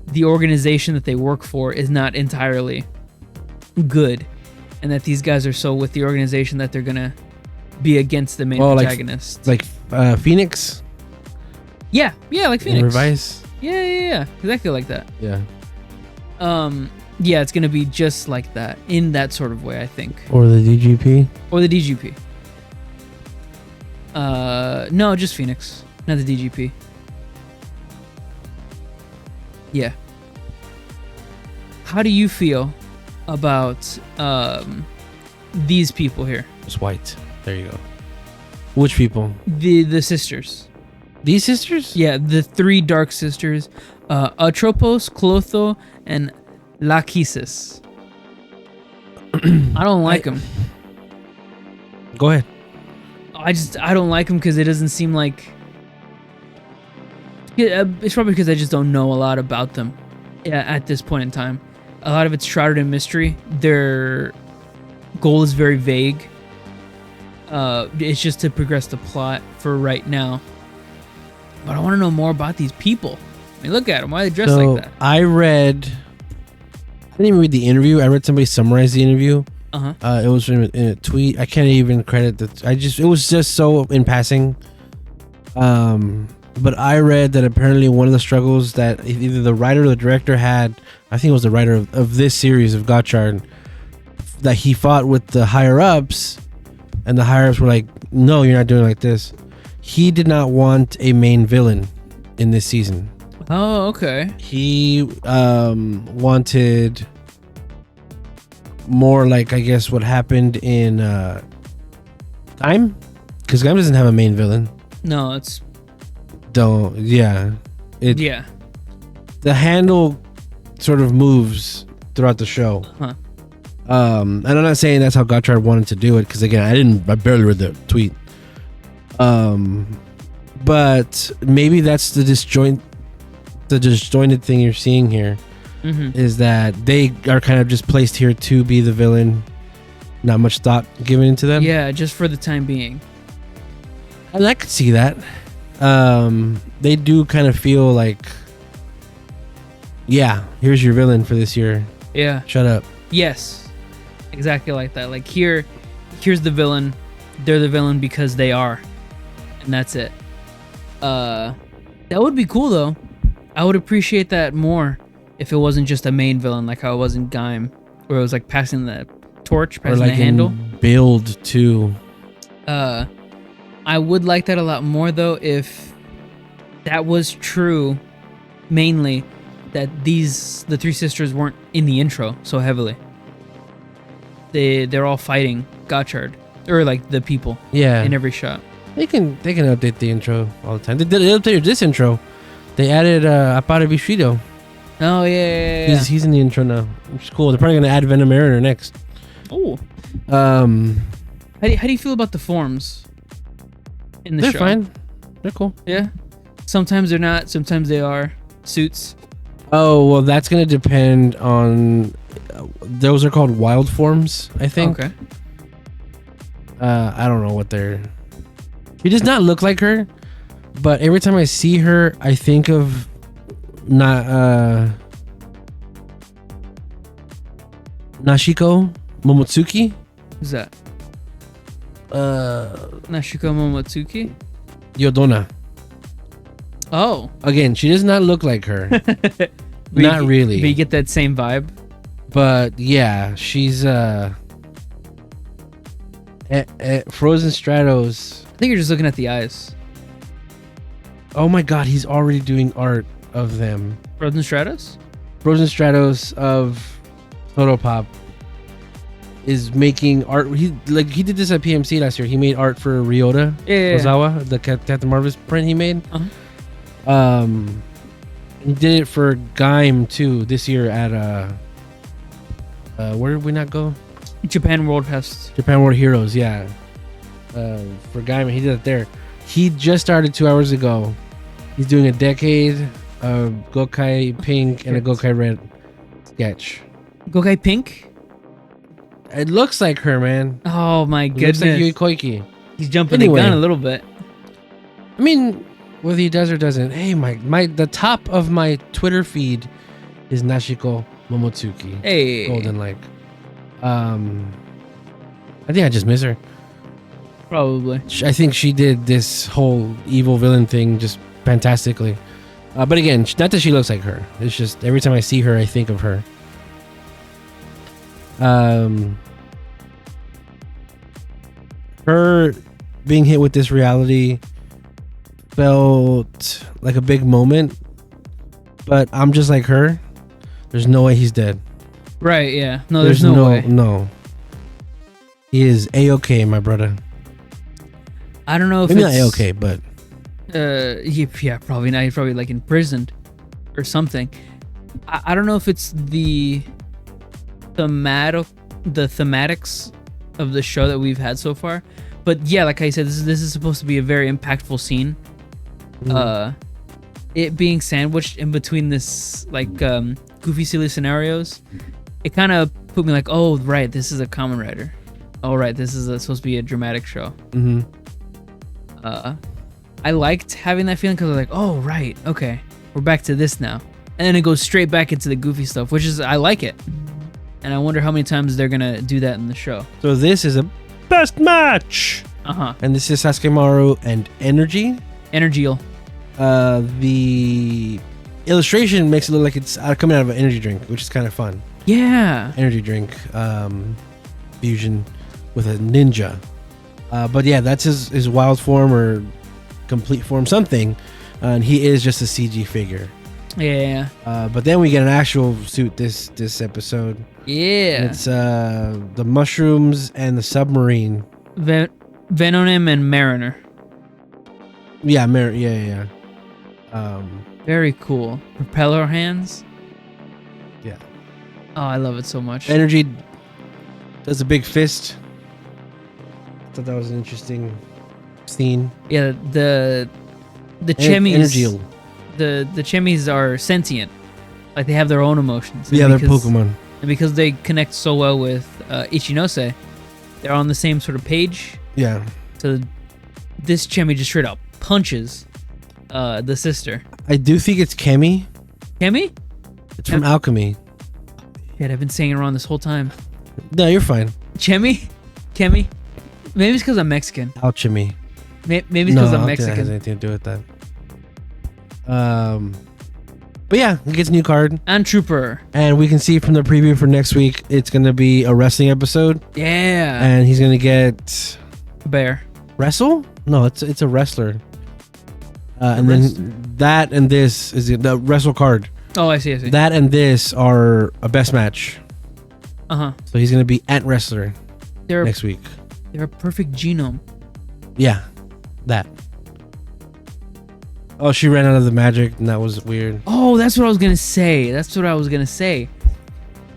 The organization that they work for is not entirely good, and that these guys are so with the organization that they're going to be against the main protagonist. Like Phoenix? Yeah, like Phoenix. Revise? Yeah. Exactly like that. Yeah. Yeah, it's gonna be just like that, in that sort of way, I think. Or the DGP? Or the DGP. No, just Phoenix, not the DGP. Yeah. How do you feel about these people here? It's white. There you go. Which people? The sisters. These sisters? Yeah, the three dark sisters, Atropos, Clotho, and Lachesis. I don't like them. Go ahead. I don't like them because it doesn't seem like. It's probably because I just don't know a lot about them at this point in time. A lot of it's shrouded in mystery. Their goal is very vague. It's just to progress the plot for right now. But I want to know more about these people. I mean, look at them. Why are they dressed like that? I didn't even read the interview. I read somebody summarize the interview. It was in a tweet. I can't even credit that. It was just so in passing. But I read that apparently one of the struggles that either the writer or the director had, I think it was the writer of this series of Gotchard, that he fought with the higher ups, and the higher ups were like, "No, you're not doing it like this." He did not want a main villain in this season. Oh, okay. He wanted more like, I guess, what happened in Time, because Time doesn't have a main villain. No, it's yeah. The handle sort of moves throughout the show. Huh. And I'm not saying that's how Gotchard wanted to do it, because again, I barely read the tweet. But maybe that's the disjointed thing you're seeing here, is that they are kind of just placed here to be the villain, not much thought given into them. Yeah, just for the time being. And I could see that. They do kind of feel like, yeah, here's your villain for this year. Yeah. Shut up. Yes. Exactly like that. Like here's the villain. They're the villain because they are. And that's it. That would be cool though. I would appreciate that more if it wasn't just a main villain like how it was in Gaim, where it was like passing the torch, passing the handle. Build too. I would like that a lot more though if that was true, mainly that the three sisters weren't in the intro so heavily. They're all fighting Gotchard, or like the people. Yeah. In every shot. They can update the intro all the time. They updated this intro. They added Apara Bishido. Oh yeah. He's in the intro now, which is cool. They're probably gonna add Venom Mariner next. Oh. How do you feel about the forms in the show? They're fine. They're cool. Yeah. Sometimes they're not. Sometimes they are. Suits. Oh well, that's gonna depend on. Those are called wild forms, I think. Okay. I don't know what they're. She does not look like her, but every time I see her, I think of Nashiko Momotsuki. Who's that? Nashiko Momotsuki? Yodona. Oh. Again, she does not look like her. Not really. But you get that same vibe? But yeah, she's Frozen Stratos. I think you're just looking at the eyes. Oh my god, he's already doing art of them. Frozen Stratos? Frozen Stratos of Pop is making art. He did this at PMC last year. He made art for Ryota Ozawa, the Captain Marvel's print he made. He did it for Gaim too this year at where did we not go? Japan World Fest. Japan World Heroes, yeah. For Gaim, he did it there. He just started 2 hours ago. He's doing a decade of Gokai Pink and a Gokai Red sketch. Gokai Pink? It looks like her, man. Oh my goodness. Looks like Yui Koike. He's jumping the gun a little bit. I mean, whether he does or doesn't. Hey, the top of my Twitter feed is Nashiko Momotsuki. Hey. Golden Lake. I think I just miss her. Probably. I think she did this whole evil villain thing just fantastically. But again, not that she looks like her. It's just every time I see her, I think of her. Her being hit with this reality felt like a big moment, but I'm just like her. There's no way he's dead. Right, yeah. No, there's no way. No. He is A-okay, my brother. I don't know if maybe it's... not A-okay, but... yeah, probably not. He's probably like imprisoned or something. I don't know if it's the thematics of the show that we've had so far, but yeah, like I said, this is supposed to be a very impactful scene. It being sandwiched in between this like goofy silly scenarios, it kind of put me like, oh right, this is a Kamen Rider. Oh right, this is supposed to be a dramatic show. I liked having that feeling because I was like, oh right, okay, we're back to this now, and then it goes straight back into the goofy stuff, which is I like it. And I wonder how many times they're gonna do that in the show. So this is a best match. And this is Sasuke Maru and Energy. Energial. The illustration makes it look like it's coming out of an energy drink, which is kind of fun. Yeah. Energy drink fusion with a ninja. But yeah, that's his wild form or complete form, something. And he is just a CG figure. Yeah. But then we get an actual suit this episode. Yeah. And it's the mushrooms and the submarine. Venonym and Mariner. Yeah, yeah. Very cool. Propeller hands. Yeah. Oh, I love it so much. Energy does a big fist. I thought that was an interesting scene. Yeah, the chemis. Energial. The chemis are sentient. Like they have their own emotions. Yeah, they're Pokemon. And because they connect so well with Ichinose, they're on the same sort of page. Yeah. So this chemi just straight up punches the sister. I do think it's Kemi. Kemi? It's from Alchemy. Shit, I've been saying it wrong this whole time. No, you're fine. Chemi? Kemi? Maybe it's because I'm Mexican. Alchemy. Maybe it's because I'm Mexican. Mexican. That has anything to do with that. But yeah, he gets a new card. And Trooper. And we can see from the preview for next week, it's going to be a wrestling episode. Yeah. And he's going to get... Bear. Wrestle? No, it's a wrestler. And then that and this is the wrestle card. Oh, I see. That and this are a best match. So he's going to be Ant Wrestler next week. They're a perfect genome. Yeah, that. Oh, she ran out of the magic, and that was weird. Oh, that's what I was going to say.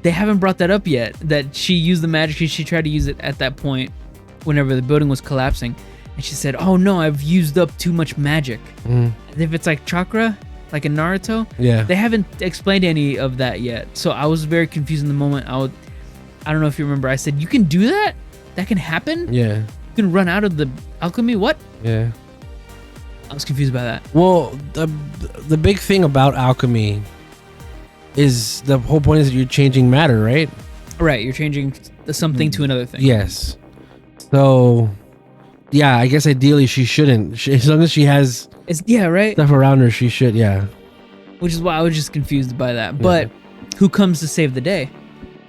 They haven't brought that up yet, that she used the magic. She tried to use it at that point whenever the building was collapsing. And she said, oh no, I've used up too much magic. And if it's like chakra, like in Naruto, they haven't explained any of that yet. So I was very confused in the moment. I don't know if you remember, I said, you can do that? That can happen? Yeah. You can run out of the alchemy? What? Yeah. I was confused by that. Well, the big thing about alchemy is the whole point is that you're changing matter, right? Right, you're changing something to another thing. Yes. So, yeah, I guess ideally she shouldn't. As long as she has stuff around her, she should, yeah. Which is why I was just confused by that. But who comes to save the day?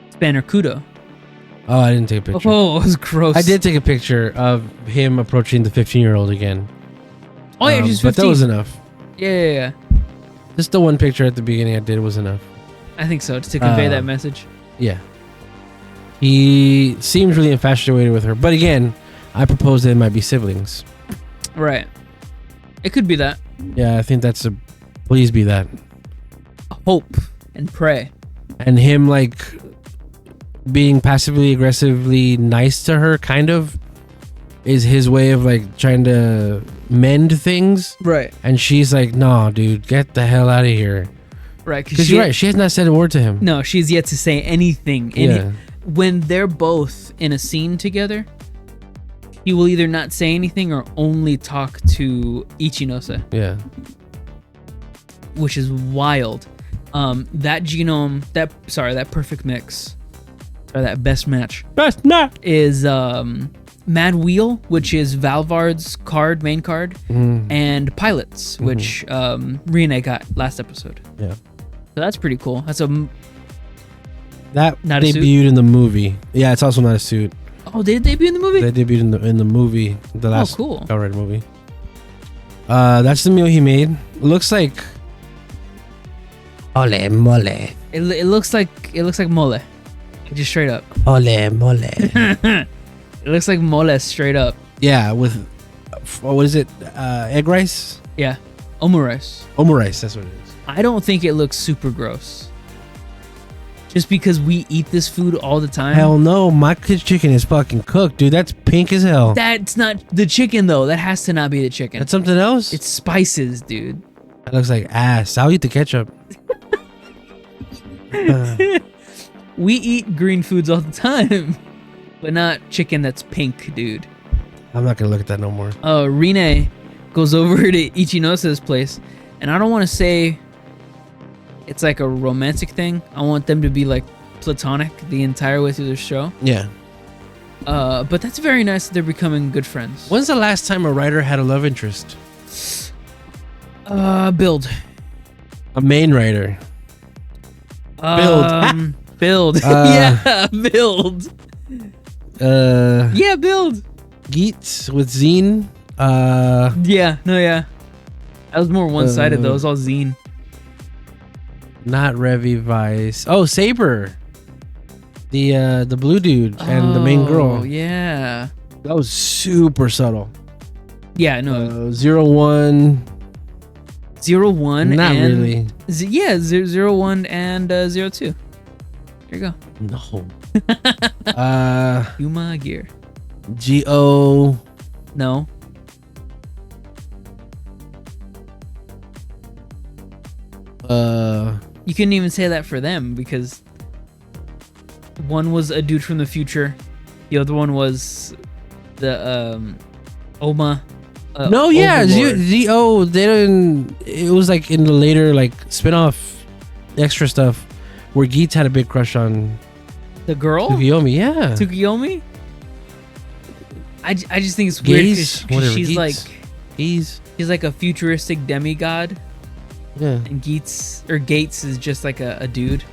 Spanner Kudo. Oh, I didn't take a picture. Oh, it was gross. I did take a picture of him approaching the 15-year-old again. Oh, yeah, she's 15. But that was enough. Yeah. Just the one picture at the beginning I did was enough. I think so, to convey that message. Yeah. He seems really infatuated with her. But again, I propose that it might be siblings. Right. It could be that. Yeah, I think that's a... Please be that. Hope and pray. And him, like, being passively aggressively nice to her, kind of, is his way of, like, trying to mend things. Right. And she's like, no, dude, get the hell out of here. Right. Because you're right. She has not said a word to him. No, she's yet to say anything. Yeah. When they're both in a scene together, he will either not say anything or only talk to Ichinose. Yeah. Which is wild. That genome, that perfect mix, or that best match, is Mad Wheel, which is Valvard's main card, and Pilots, which Rine got last episode. Yeah. So that's pretty cool. That not debuted in the movie. Yeah, it's also not a suit. Oh, they debut in the movie? They debuted in the movie, the last cool. Kamen Rider movie. That's the meal he made. Looks like ole mole. It looks like mole. Just straight up. Ole mole. It looks like mole straight up. Yeah, with what is it? Egg rice? Yeah. Omurice. Omurice, that's what it is. I don't think it looks super gross. Just because we eat this food all the time. Hell no, my kid's chicken is fucking cooked, dude. That's pink as hell. That's not the chicken, though. That has to not be the chicken. That's something else? It's spices, dude. That looks like ass. I'll eat the ketchup. We eat green foods all the time, but not chicken that's pink, dude. I'm not gonna look at that no more. Rine goes over to Ichinose's place, and I don't want to say it's like a romantic thing. I want them to be like platonic the entire way through the show. Yeah. But that's very nice that they're becoming good friends. When's the last time a writer had a love interest? Build. A main writer. Build. Yeah, build. Yeah, build. Geets with Zine. Yeah. That was more one-sided though. It was all Zine. Not Revi Vice. Oh, Saber. The blue dude and the main girl. Oh, yeah. That was super subtle. Yeah, no. 01. 01. Not and really. 01 and 02. There you go. No. Yuma Gear. GO. No. You couldn't even say that for them because one was a dude from the future, the other one was the Oma. No, yeah, Overlord. ZO. They didn't. It was like in the later like spin-off extra stuff where Geets had a big crush on The girl? Tsukiyomi. Yeah, Tsukiyomi? I just think it's weird Gaze, because whatever. she's Geets. like He's she's like a futuristic demigod, yeah. and Gates is just like a dude,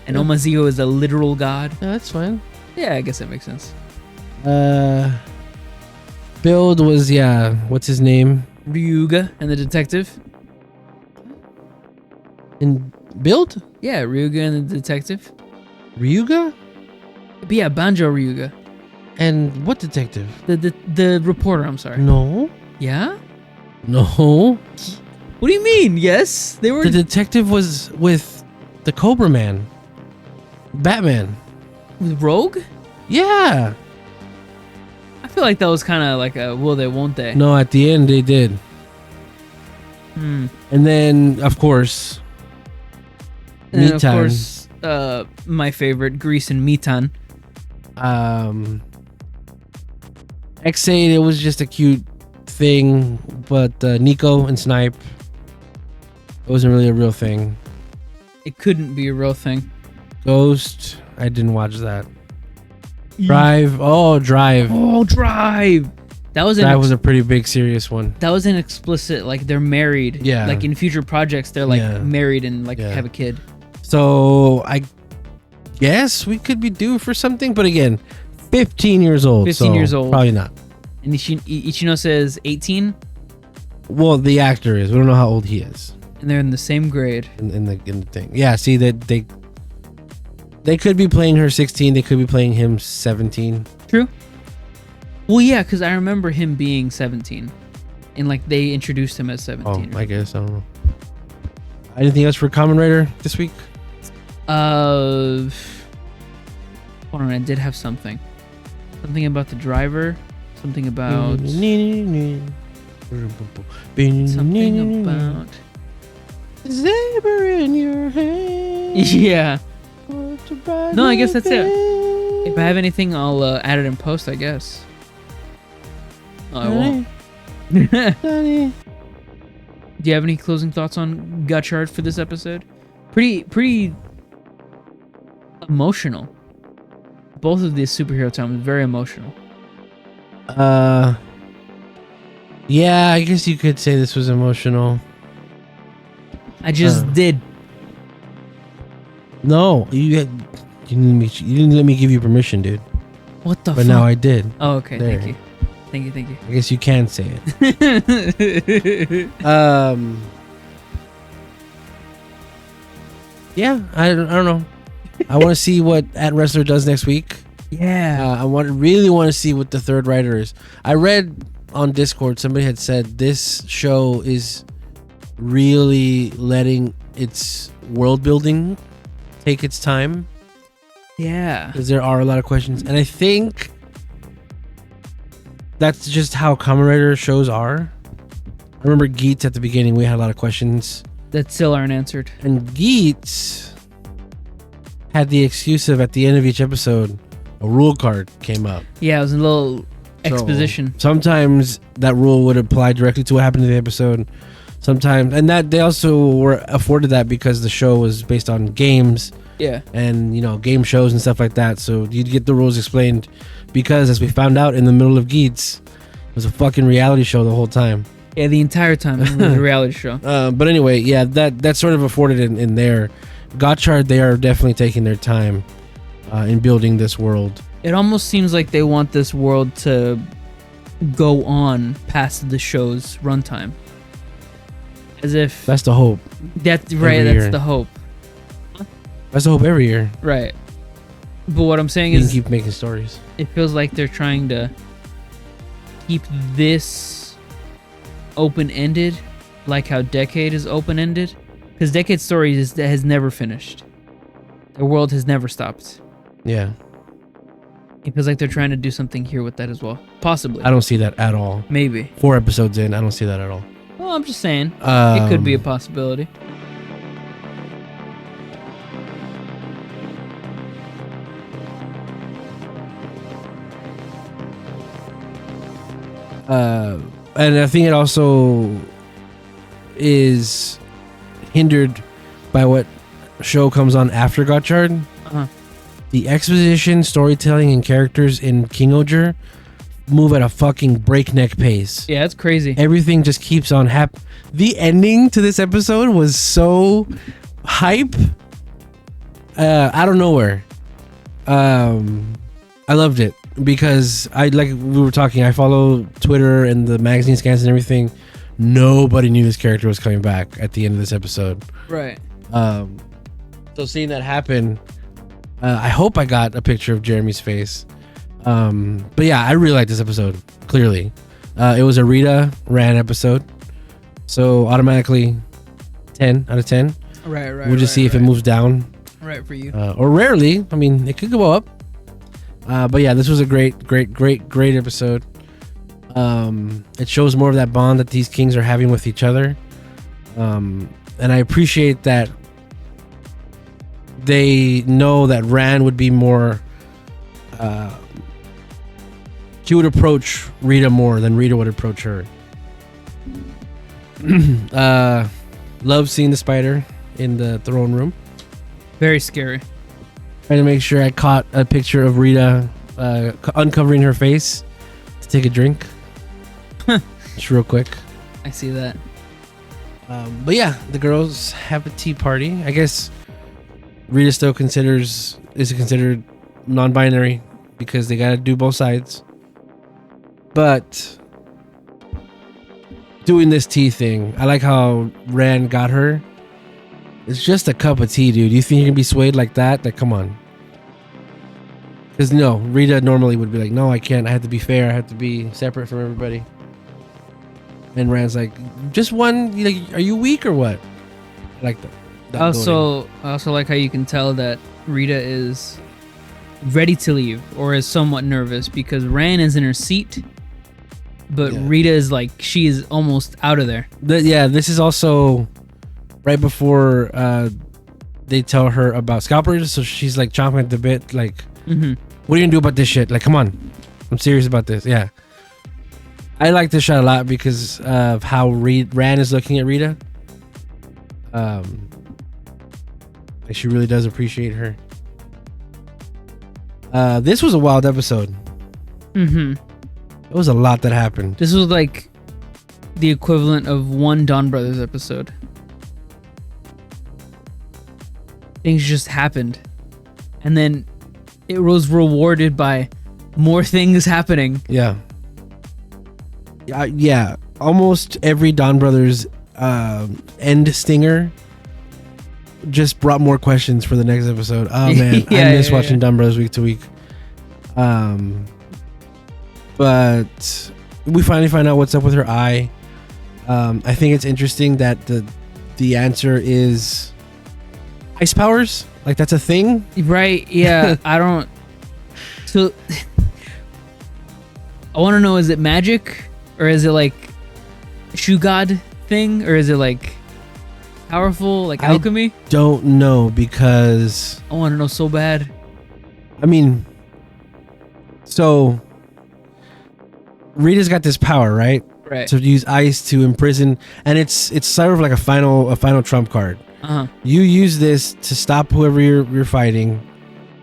and Omazio is a literal god. Yeah, that's fine. Yeah, I guess that makes sense. Build was what's his name? Ryuga and the detective. In Build? Yeah, Ryuga and the detective. Ryuga? But yeah, Banjo Ryuga. And what detective? The reporter, I'm sorry. No. Yeah? No. What do you mean? Yes? They were The detective was with the Cobra Man. Batman. with Rogue? Yeah. I feel like that was kind of like a will they, won't they? No, at the end they did. Hmm. And then, of course, And then, of Mitan. course, my favorite, Grease and Mitan. X8, it was just a cute thing, but Nico and Snipe, it wasn't really a real thing. It couldn't be a real thing. Ghost, I didn't watch that. Drive, Drive. Oh, Drive! That was Was a pretty big, serious one. that was an explicit, like, they're married. Yeah. Like, in future projects, they're, like, Yeah. married and, like, Yeah. have a kid. So, I guess we could be due for something, but again, 15 years old. 15 so years old. Probably not. And Ichino says 18, Well, the actor is. We don't know how old he is and they're in the same grade. in the thing. Yeah, see, that they They could be playing her 16. They could be playing him 17. True. Well, yeah, because I remember him being 17, and like they introduced him as 17. Oh, I guess I don't know. Anything else for Kamen Rider this week? Hold on, I did have something. Something about the driver. Something about. Something about. Saber in your hand. Yeah. No, I guess that's it. If I have anything, I'll add it in post, I guess. Oh, I won't. Do you have any closing thoughts on Gotchard for this episode? Pretty emotional. Both of these superhero times very emotional. Yeah, I guess you could say this was emotional. I just did. No, you didn't let me give you permission, dude. What the fuck? But now I did. Oh, okay. There. Thank you. I guess you can say it. Yeah, I don't know. I want to see what At Wrestler does next week. Yeah. I really want to see what the third writer is. I read on Discord somebody had said this show is really letting its world building take its time. Yeah. Because there are a lot of questions, and I think that's just how Kamen Rider shows are. I remember Geats at the beginning. We had a lot of questions that still aren't answered. And Geats had the excuse of at the end of each episode, a rule card came up. Yeah, it was a little exposition. So sometimes that rule would apply directly to what happened in the episode. Sometimes, and that they also were afforded that because the show was based on games. Yeah. And, game shows and stuff like that. So you'd get the rules explained because, as we found out in the middle of Geats, it was a fucking reality show the whole time. Yeah, the entire time it was a reality show. But anyway, yeah, that's sort of afforded in there. Gotchard, they are definitely taking their time in building this world. It almost seems like they want this world to go on past the show's runtime. As if... That's the hope. That's right, that's the hope. That's the hope every year. Right. But what I'm saying You is... can keep making stories. It feels like they're trying to keep this open-ended, like how Decade is open-ended. Because Decade's story has never finished. The world has never stopped. Yeah. It feels like they're trying to do something here with that as well. Possibly. I don't see that at all. Maybe. 4 episodes in, I don't see that at all. Well, I'm just saying. It could be a possibility. And I think it also is hindered by what show comes on after Gotchard. Uh-huh. The exposition, storytelling, and characters in King-Ohger move at a fucking breakneck pace. Yeah, it's crazy. Everything just keeps on The ending to this episode was so hype. Out of nowhere. I loved it because we were talking, I follow Twitter and the magazine scans and everything. Nobody knew this character was coming back at the end of this episode. Right. So seeing that happen, I hope I got a picture of Jeremy's face. But yeah, I really liked this episode. Clearly, it was a Rita Ran episode, so automatically 10 out of 10. Right. We'll just see if it moves down. Right for you. Or rarely. I mean, it could go up. But yeah, this was a great episode. It shows more of that bond that these kings are having with each other. And I appreciate that they know that Ran would be more... she would approach Rita more than Rita would approach her. Love seeing the spider in the throne room. Very scary. Trying to make sure I caught a picture of Rita uncovering her face to take a drink. Just real quick. I see that. But yeah, the girls have a tea party. I guess Rita still is considered non-binary because they gotta do both sides. But doing this tea thing, I like how Ran got her. It's just a cup of tea, dude. You think you can be swayed like that? Like, come on. Because no, Rita normally would be like, no, I can't. I have to be fair. I have to be separate from everybody. And Rand's like, just one. Like, are you weak or what? I like that. I also like how you can tell that Rita is ready to leave or is somewhat nervous because Rand is in her seat, but Rita is like, she is almost out of there. This is also right before they tell her about scalpers, so she's like chomping at the bit, like, what are you gonna do about this shit? Like, come on, I'm serious about this. Yeah, I like this shot a lot because of how Rand is looking at Rita. Like she really does appreciate her. This was a wild episode. There was a lot that happened. This was like the equivalent of one Dawn Brothers episode. Things just happened, and then it was rewarded by more things happening. Yeah. Almost every Dawn Brothers end stinger just brought more questions for the next episode. Oh man, I miss watching Dawn Brothers week to week. But we finally find out what's up with her eye. I think it's interesting that the answer is ice powers. Like that's a thing, right? Yeah. So I want to know, is it magic or is it like shoe god thing or is it like powerful like alchemy? Don't know, because I want to know so bad. I mean, so Rita's got this power, right? Right. To use ice to imprison, and it's sort of like a final trump card. You use this to stop whoever you're fighting,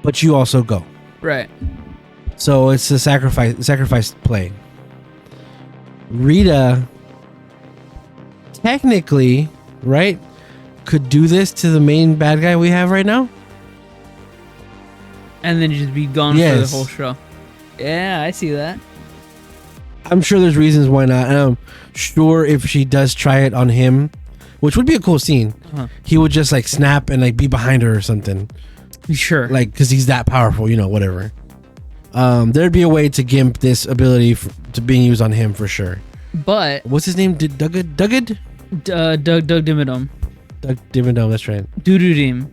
but you also go. Right. So it's a sacrifice play. Rita technically, right, could do this to the main bad guy we have right now, and then just be gone for the whole show. Yeah, I see that. I'm sure there's reasons why not. And I'm sure if she does try it on him, which would be a cool scene, he would just like snap and like be behind her or something. Sure. Like, because he's that powerful, whatever. There'd be a way to gimp this ability to being used on him for sure. But what's his name? Doug Dimmadome. Doug Dimmadome, that's right. Doododim.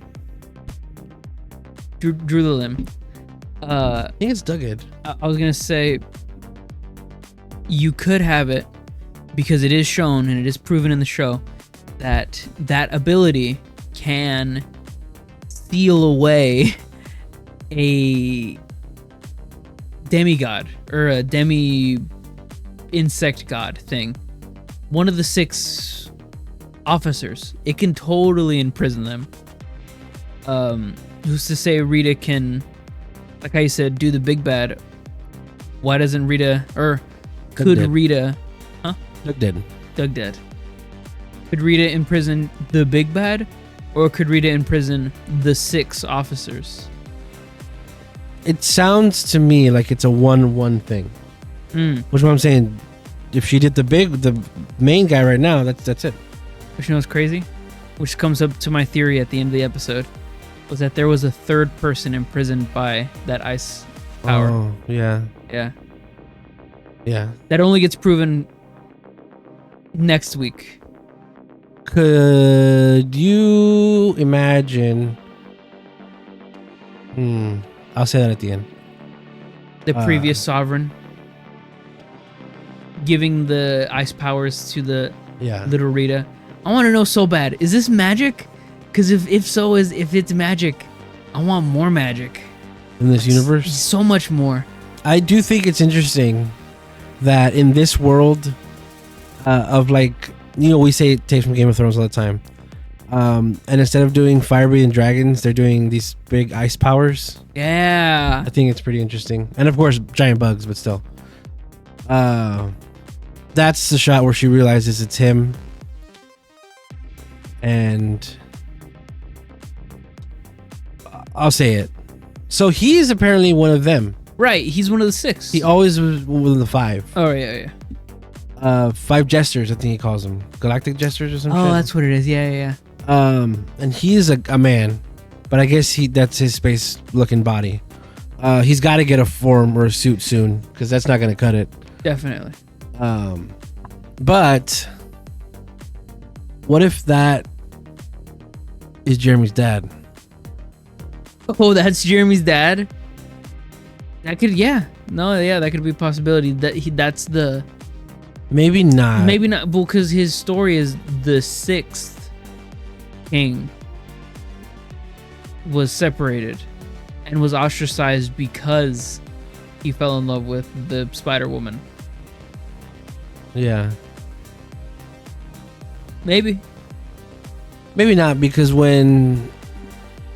Drulalim. I think it's Dougad. I was gonna say you could have it because it is shown and it is proven in the show that ability can steal away a demigod or a demi insect god thing. One of the 6 officers. It can totally imprison them. Who's to say Rita can, like how you said, do the big bad? Why doesn't Rita, or could Rita, Doug dead. Could Rita imprison the big bad, or could Rita imprison the 6 officers? It sounds to me like it's a 1-1 thing. Which is what I'm saying. If she did the main guy right now, that's it. Which you know what's crazy? Which comes up to my theory at the end of the episode, was that there was a 3rd person imprisoned by that ice power. Oh, yeah. Yeah. Yeah. That only gets proven next week. Could you imagine? I'll say that at the end. The previous sovereign giving the ice powers to the little Rita. I want to know so bad. Is this magic? Because if it's magic, I want more magic in this universe. So much more. I do think it's interesting that in this world of like, we say it takes from Game of Thrones all the time. And instead of doing fire-breathing dragons, they're doing these big ice powers. Yeah. I think it's pretty interesting. And of course, giant bugs, but still. That's the shot where she realizes it's him. And I'll say it. So he's apparently one of them. Right, he's one of the 6. He always was one of the 5. Oh, yeah. 5 jesters, I think he calls them. Galactic jesters or something. Oh, that's what it is. Yeah. And he is a man, but I guess that's his space looking body. He's got to get a form or a suit soon because that's not going to cut it. Definitely. But what if that is Jeremy's dad? Oh, that's Jeremy's dad? That could, yeah. No, yeah, that could be a possibility. That's the... Maybe not. Maybe not, because his story is the 6th king was separated and was ostracized because he fell in love with the Spider Woman. Yeah. Maybe. Maybe not, because when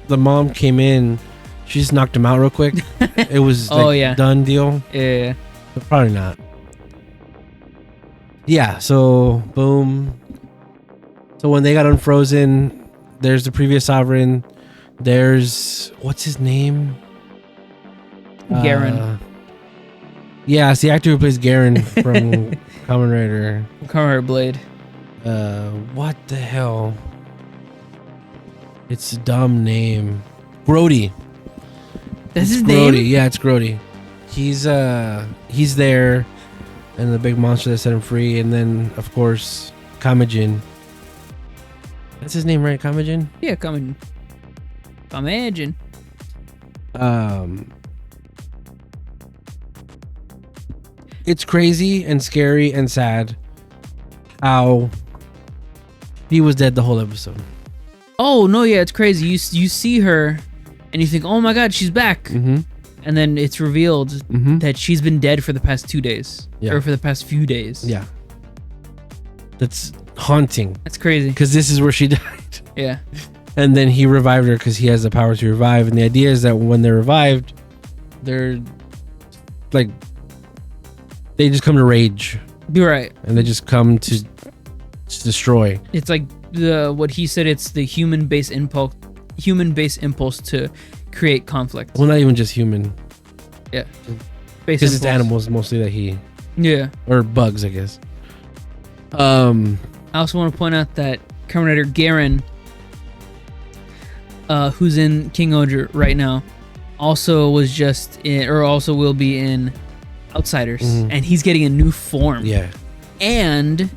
the mom came in, she just knocked him out real quick. It was done deal. Yeah. But probably not. Yeah, so boom. So when they got unfrozen, there's the previous sovereign. There's what's his name? Garen. Yeah, it's the actor who plays Garen from Kamen Rider. Kamen Rider Blade. What the hell? It's a dumb name. Grody. That's his Grody. name? Yeah, it's Grody. He's there, and the big monster that set him free, and then of course Kamejin. That's his name, right? Kamejin? Yeah, Kamen. Imagine. It's crazy and scary and sad how he was dead the whole episode. Oh no, yeah, it's crazy. You see her, and you think, oh my god, she's back. Mm-hmm. And then it's revealed that she's been dead for the past 2 days. Yeah. Or for the past few days. Yeah. That's haunting. That's crazy. Because this is where she died. Yeah. And then he revived her because he has the power to revive. And the idea is that when they're revived, they're like, they just come to rage. You're right. And they just come to destroy. It's like what he said, it's the human-based impulse to create conflict. Well, not even just human. Yeah. Because it's animals mostly that he... Yeah. Or bugs, I guess. I also want to point out that Kamen Rider Garen, who's in King-Ohger right now, also was just in, or also will be in Outsiders, and he's getting a new form. Yeah. And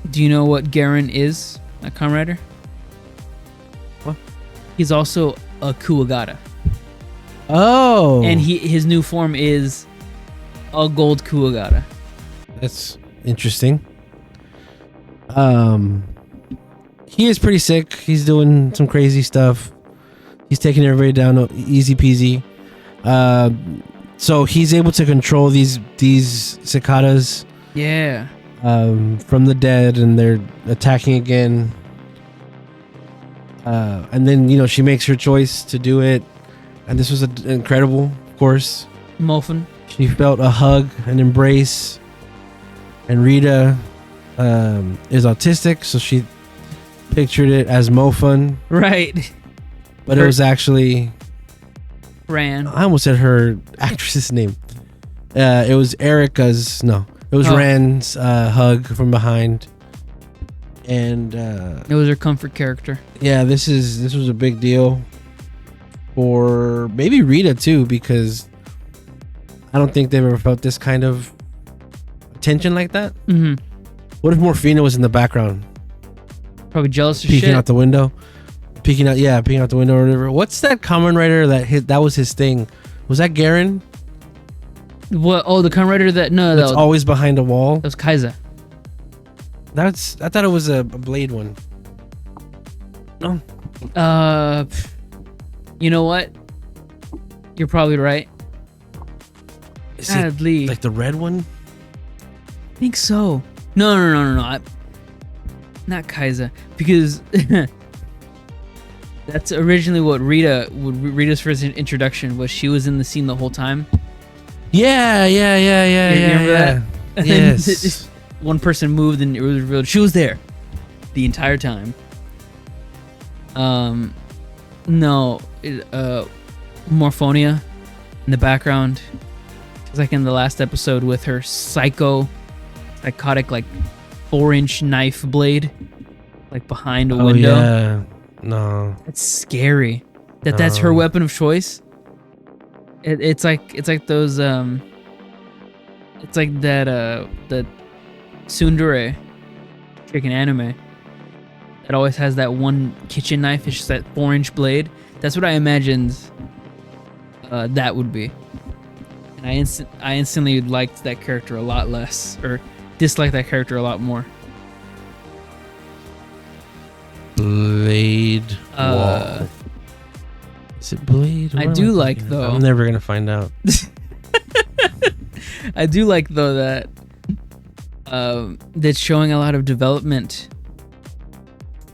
do you know what Garen is, a Kamen Rider? What? He's also a Kuwagata. Oh. And his new form is a gold Kuwagata. That's interesting. He is pretty sick. He's doing some crazy stuff. He's taking everybody down easy peasy. So he's able to control these cicadas. Yeah. From the dead, and they're attacking again. And then she makes her choice to do it, and this was incredible. Of course, Mofin. She felt a hug, an embrace, and Rita is autistic, so she pictured it as Mofun. Right. But it was actually Ran. I almost said her actress's name. It was Erica's. No, it was Ran's hug from behind, and it was her comfort character. Yeah, this was a big deal for maybe Rita too, because I don't think they've ever felt this kind of attention like that. Mm-hmm. What if Morphina was in the background? Probably jealous of peeking shit. out the window. Peeking out the window or whatever. What's that Kamen Rider that was his thing? Was that Garen? What? Oh, the Kamen Rider that's always behind a wall. That was Kaiser. I thought it was a Blade one. No. You know what? You're probably right. Is it like the red one? I think so. No. Not Kaiser, because that's originally what Rita's first introduction was. She was in the scene the whole time. Yeah. You remember that? Yes. One person moved and it was revealed she was there the entire time. Morphonia in the background. It's like in the last episode with her psychotic like 4-inch knife blade, like behind a window. Yeah. No. That's scary. That's her weapon of choice. It's like those it's like that tsundere chick in anime that always has that one kitchen knife. It's just that 4-inch blade. That's what I imagined that would be. And I instantly liked that character a lot less, or disliked that character a lot more. Blade wall. Is it blade? I do like though. I'm never gonna find out. I do like though that that's showing a lot of development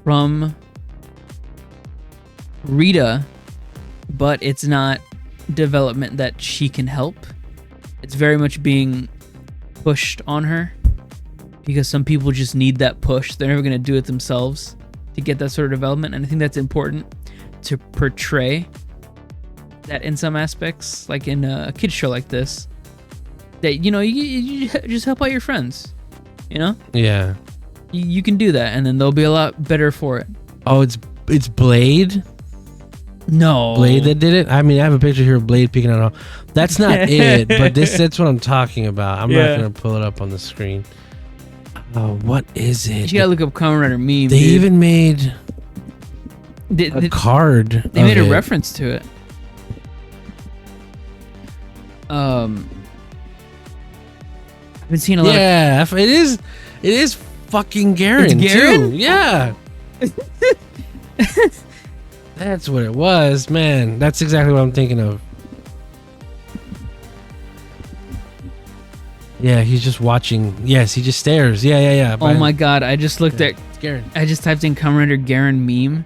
from Rita, but it's not development that she can help. It's very much being pushed on her because some people just need that push. They're never going to do it themselves to get that sort of development, and I think that's important to portray that in some aspects, like in a kids show like this, that you just help out your friends, Yeah. You can do that, and then they'll be a lot better for it. Oh, it's Blade. No, Blade that did it. I mean, I have a picture here of Blade peeking out. That's not it, but that's what I'm talking about. I'm not gonna pull it up on the screen. Oh, what is it? You gotta look up Kamen Rider meme. They even made a card. They made a reference to it. I've been seeing a lot. Yeah, it is fucking Garen. It's Garen? Too. Yeah. That's what it was, man. That's exactly what I'm thinking of. Yeah, he's just watching. Yes, he just stares. Yeah. Oh my god, I just looked at Garen. I just typed in Kamen Rider Garen meme.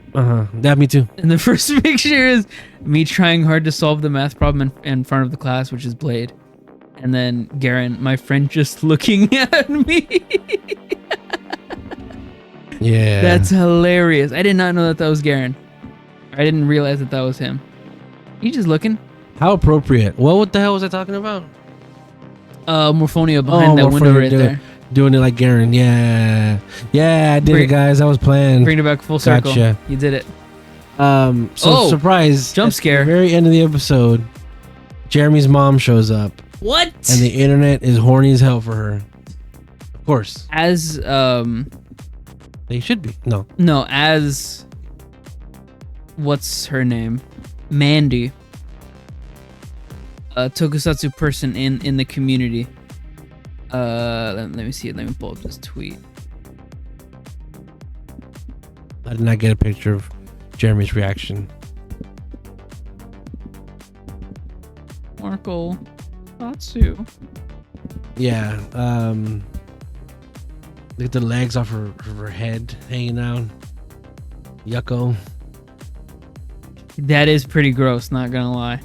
That me too. And the first picture is me trying hard to solve the math problem in front of the class, which is Blade. And then Garen, my friend, just looking at me. Yeah. That's hilarious. I did not know that was Garen. I didn't realize that was him. He's just looking. How appropriate. What the hell was I talking about? Morphonia behind that window right there. Doing it like Garen. Yeah, I did it, guys. That was planned. Bring it back full circle. Gotcha. You did it. Surprise. Jump scare. At the very end of the episode, Jeremy's mom shows up. What? And the internet is horny as hell for her. Of course. As they should be. No, as what's her name? Mandy. A tokusatsu person in the community. Let me see it. Let me pull up this tweet. I did not get a picture of Jeremy's reaction. Marco Satsu. Yeah. Look at the legs off her head hanging out. Yucko. That is pretty gross, not gonna lie.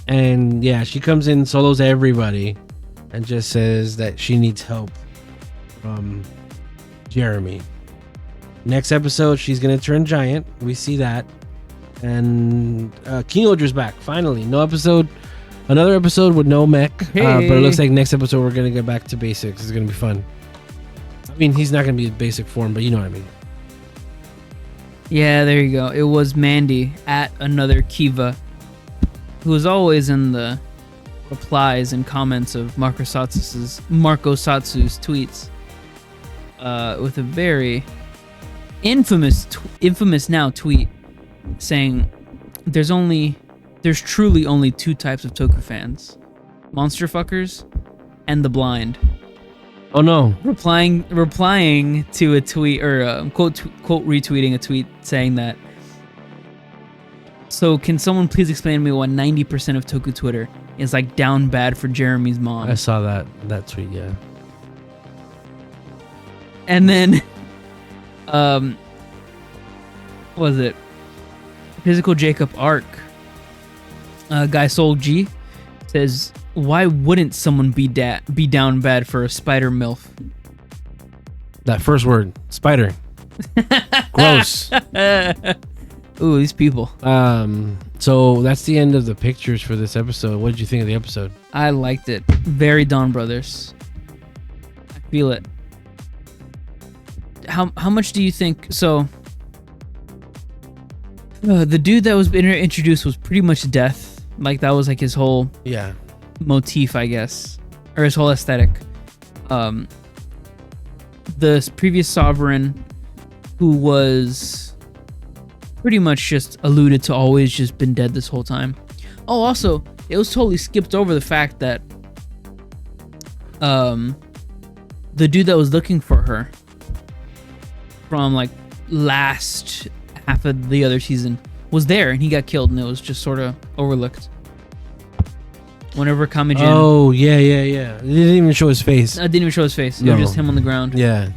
And yeah, she comes in, solos everybody, and just says that she needs help from Jeremy. Next episode, she's gonna turn giant. We see that. And King-Ohger's back, finally. Another episode with no mech. But it looks like next episode we're gonna get back to basics. It's gonna be fun. I mean, he's not gonna be in basic form, but you know what I mean. Yeah, there you go. It was Mandy at another Kiva, who is always in the replies and comments of Marco Satsu's tweets, with a very infamous now tweet saying there's truly only two types of Toku fans: monster fuckers and the blind. Oh no! Replying to a tweet, or quote retweeting a tweet saying that. So can someone please explain to me why 90% of Toku Twitter is like down bad for Jeremy's mom? I saw that tweet, yeah. And then, was it Physical Jacob Arc? Guy Soul G says, why wouldn't someone be down bad for a spider MILF? That first word, spider. Gross. Ooh, these people. So that's the end of the pictures for this episode. What did you think of the episode? I liked it. Very Dawn Brothers. I feel it. How much do you think? So The dude that was introduced was pretty much death. Like that was like his whole motif, I guess, or his whole aesthetic. The previous sovereign, who was pretty much just alluded to always just been dead this whole time. Oh, also, it was totally skipped over the fact that the dude that was looking for her from like last half of the other season was there, and he got killed, and it was just sort of overlooked. Whenever Kamen. Oh yeah. It didn't even show his face. I didn't even show his face. It was just him on the ground. Yeah.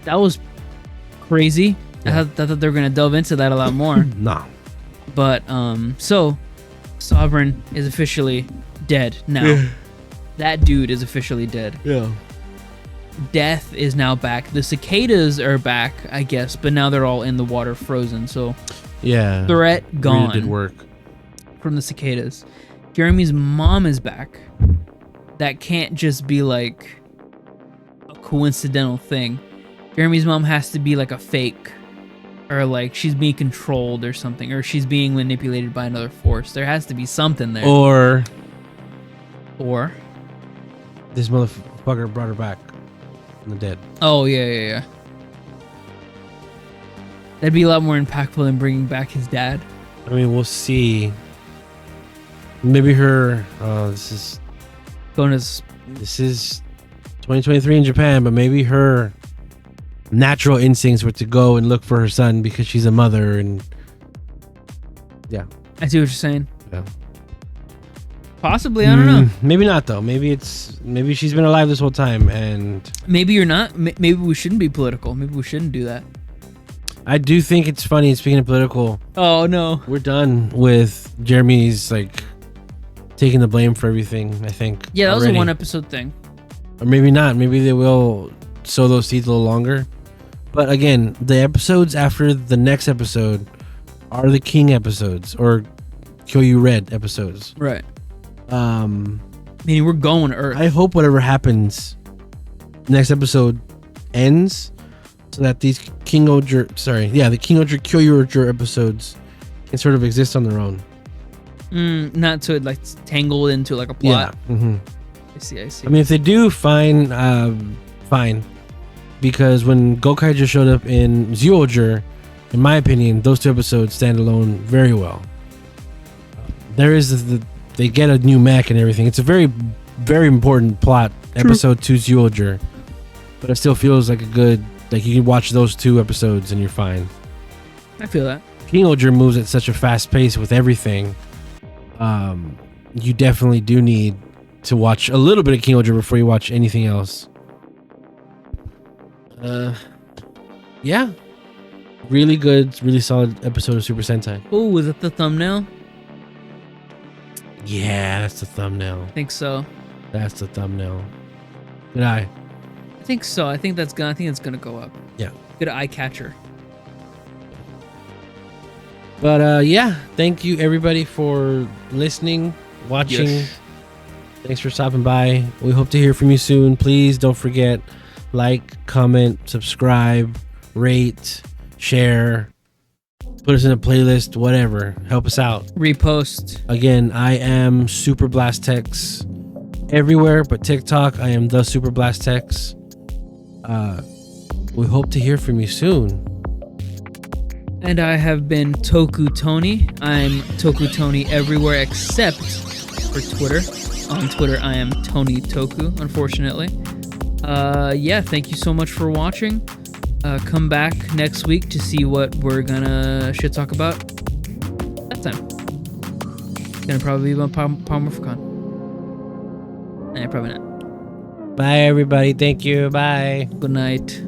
That was crazy. Yeah. I thought they were gonna delve into that a lot more. Nah. But so Sovereign is officially dead now. Yeah. That dude is officially dead. Yeah. Death is now back. The cicadas are back, I guess, but now they're all in the water, frozen. So yeah, threat gone. Really did work from the cicadas. Jeremy's mom is back. That can't just be like a coincidental thing. Jeremy's mom has to be like a fake, or like she's being controlled or something, or she's being manipulated by another force. There has to be something there. Or this motherfucker brought her back from the dead. Oh yeah. That'd be a lot more impactful than bringing back his dad. I mean, we'll see. Maybe her. This is 2023 in Japan, but maybe her natural instincts were to go and look for her son because she's a mother, and yeah. I see what you're saying. Yeah. Possibly, I don't know. Maybe not though. Maybe she's been alive this whole time, and maybe you're not. Maybe we shouldn't be political. Maybe we shouldn't do that. I do think it's funny. Speaking of political, oh no, we're done with Jeremy's like taking the blame for everything. I think. Yeah, that already. was a one episode thing. Or maybe not. Maybe they will sow those seeds a little longer. But again, the episodes after the next episode are the King episodes or Kyoyu Red episodes. Right. Meaning we're going to Earth. I hope whatever happens next episode ends so that these the King-Ohger Kyoyu episodes can sort of exist on their own. Not to like tangled into like a plot. Yeah. Mm-hmm. I see. I mean, if they do, fine. Because when Gotchard showed up in Zyuohger, in my opinion, those two episodes stand alone very well. There is they get a new mech and everything. It's a very, very important plot. True. Episode 2 Zyuohger, but it still feels like a good. Like you can watch those two episodes and you're fine. I feel that. King-Ohger moves at such a fast pace with everything. You definitely do need to watch a little bit of King-Ohger before you watch anything else. Yeah. Really good, really solid episode of Super Sentai. Oh, was that the thumbnail? Yeah, that's the thumbnail. I think so. That's the thumbnail. Good eye. I think so. I think it's gonna go up. Yeah. Good eye catcher. But yeah, thank you everybody for listening, watching. Yes. Thanks for stopping by. We hope to hear from you soon. Please don't forget, like, comment, subscribe, rate, share, put us in a playlist, whatever. Help us out. Repost. Again, I am Super Blastex everywhere but TikTok. I am the Super Blastex. We hope to hear from you soon. And I have been Toku Tony. I'm Toku Tony everywhere except for Twitter. On Twitter, I am Tony Toku, unfortunately. Yeah, thank you so much for watching. Come back next week to see what we're gonna shit talk about that time. It's gonna probably be about Palmorphicon. Nah, probably not. Bye, everybody. Thank you. Bye. Good night.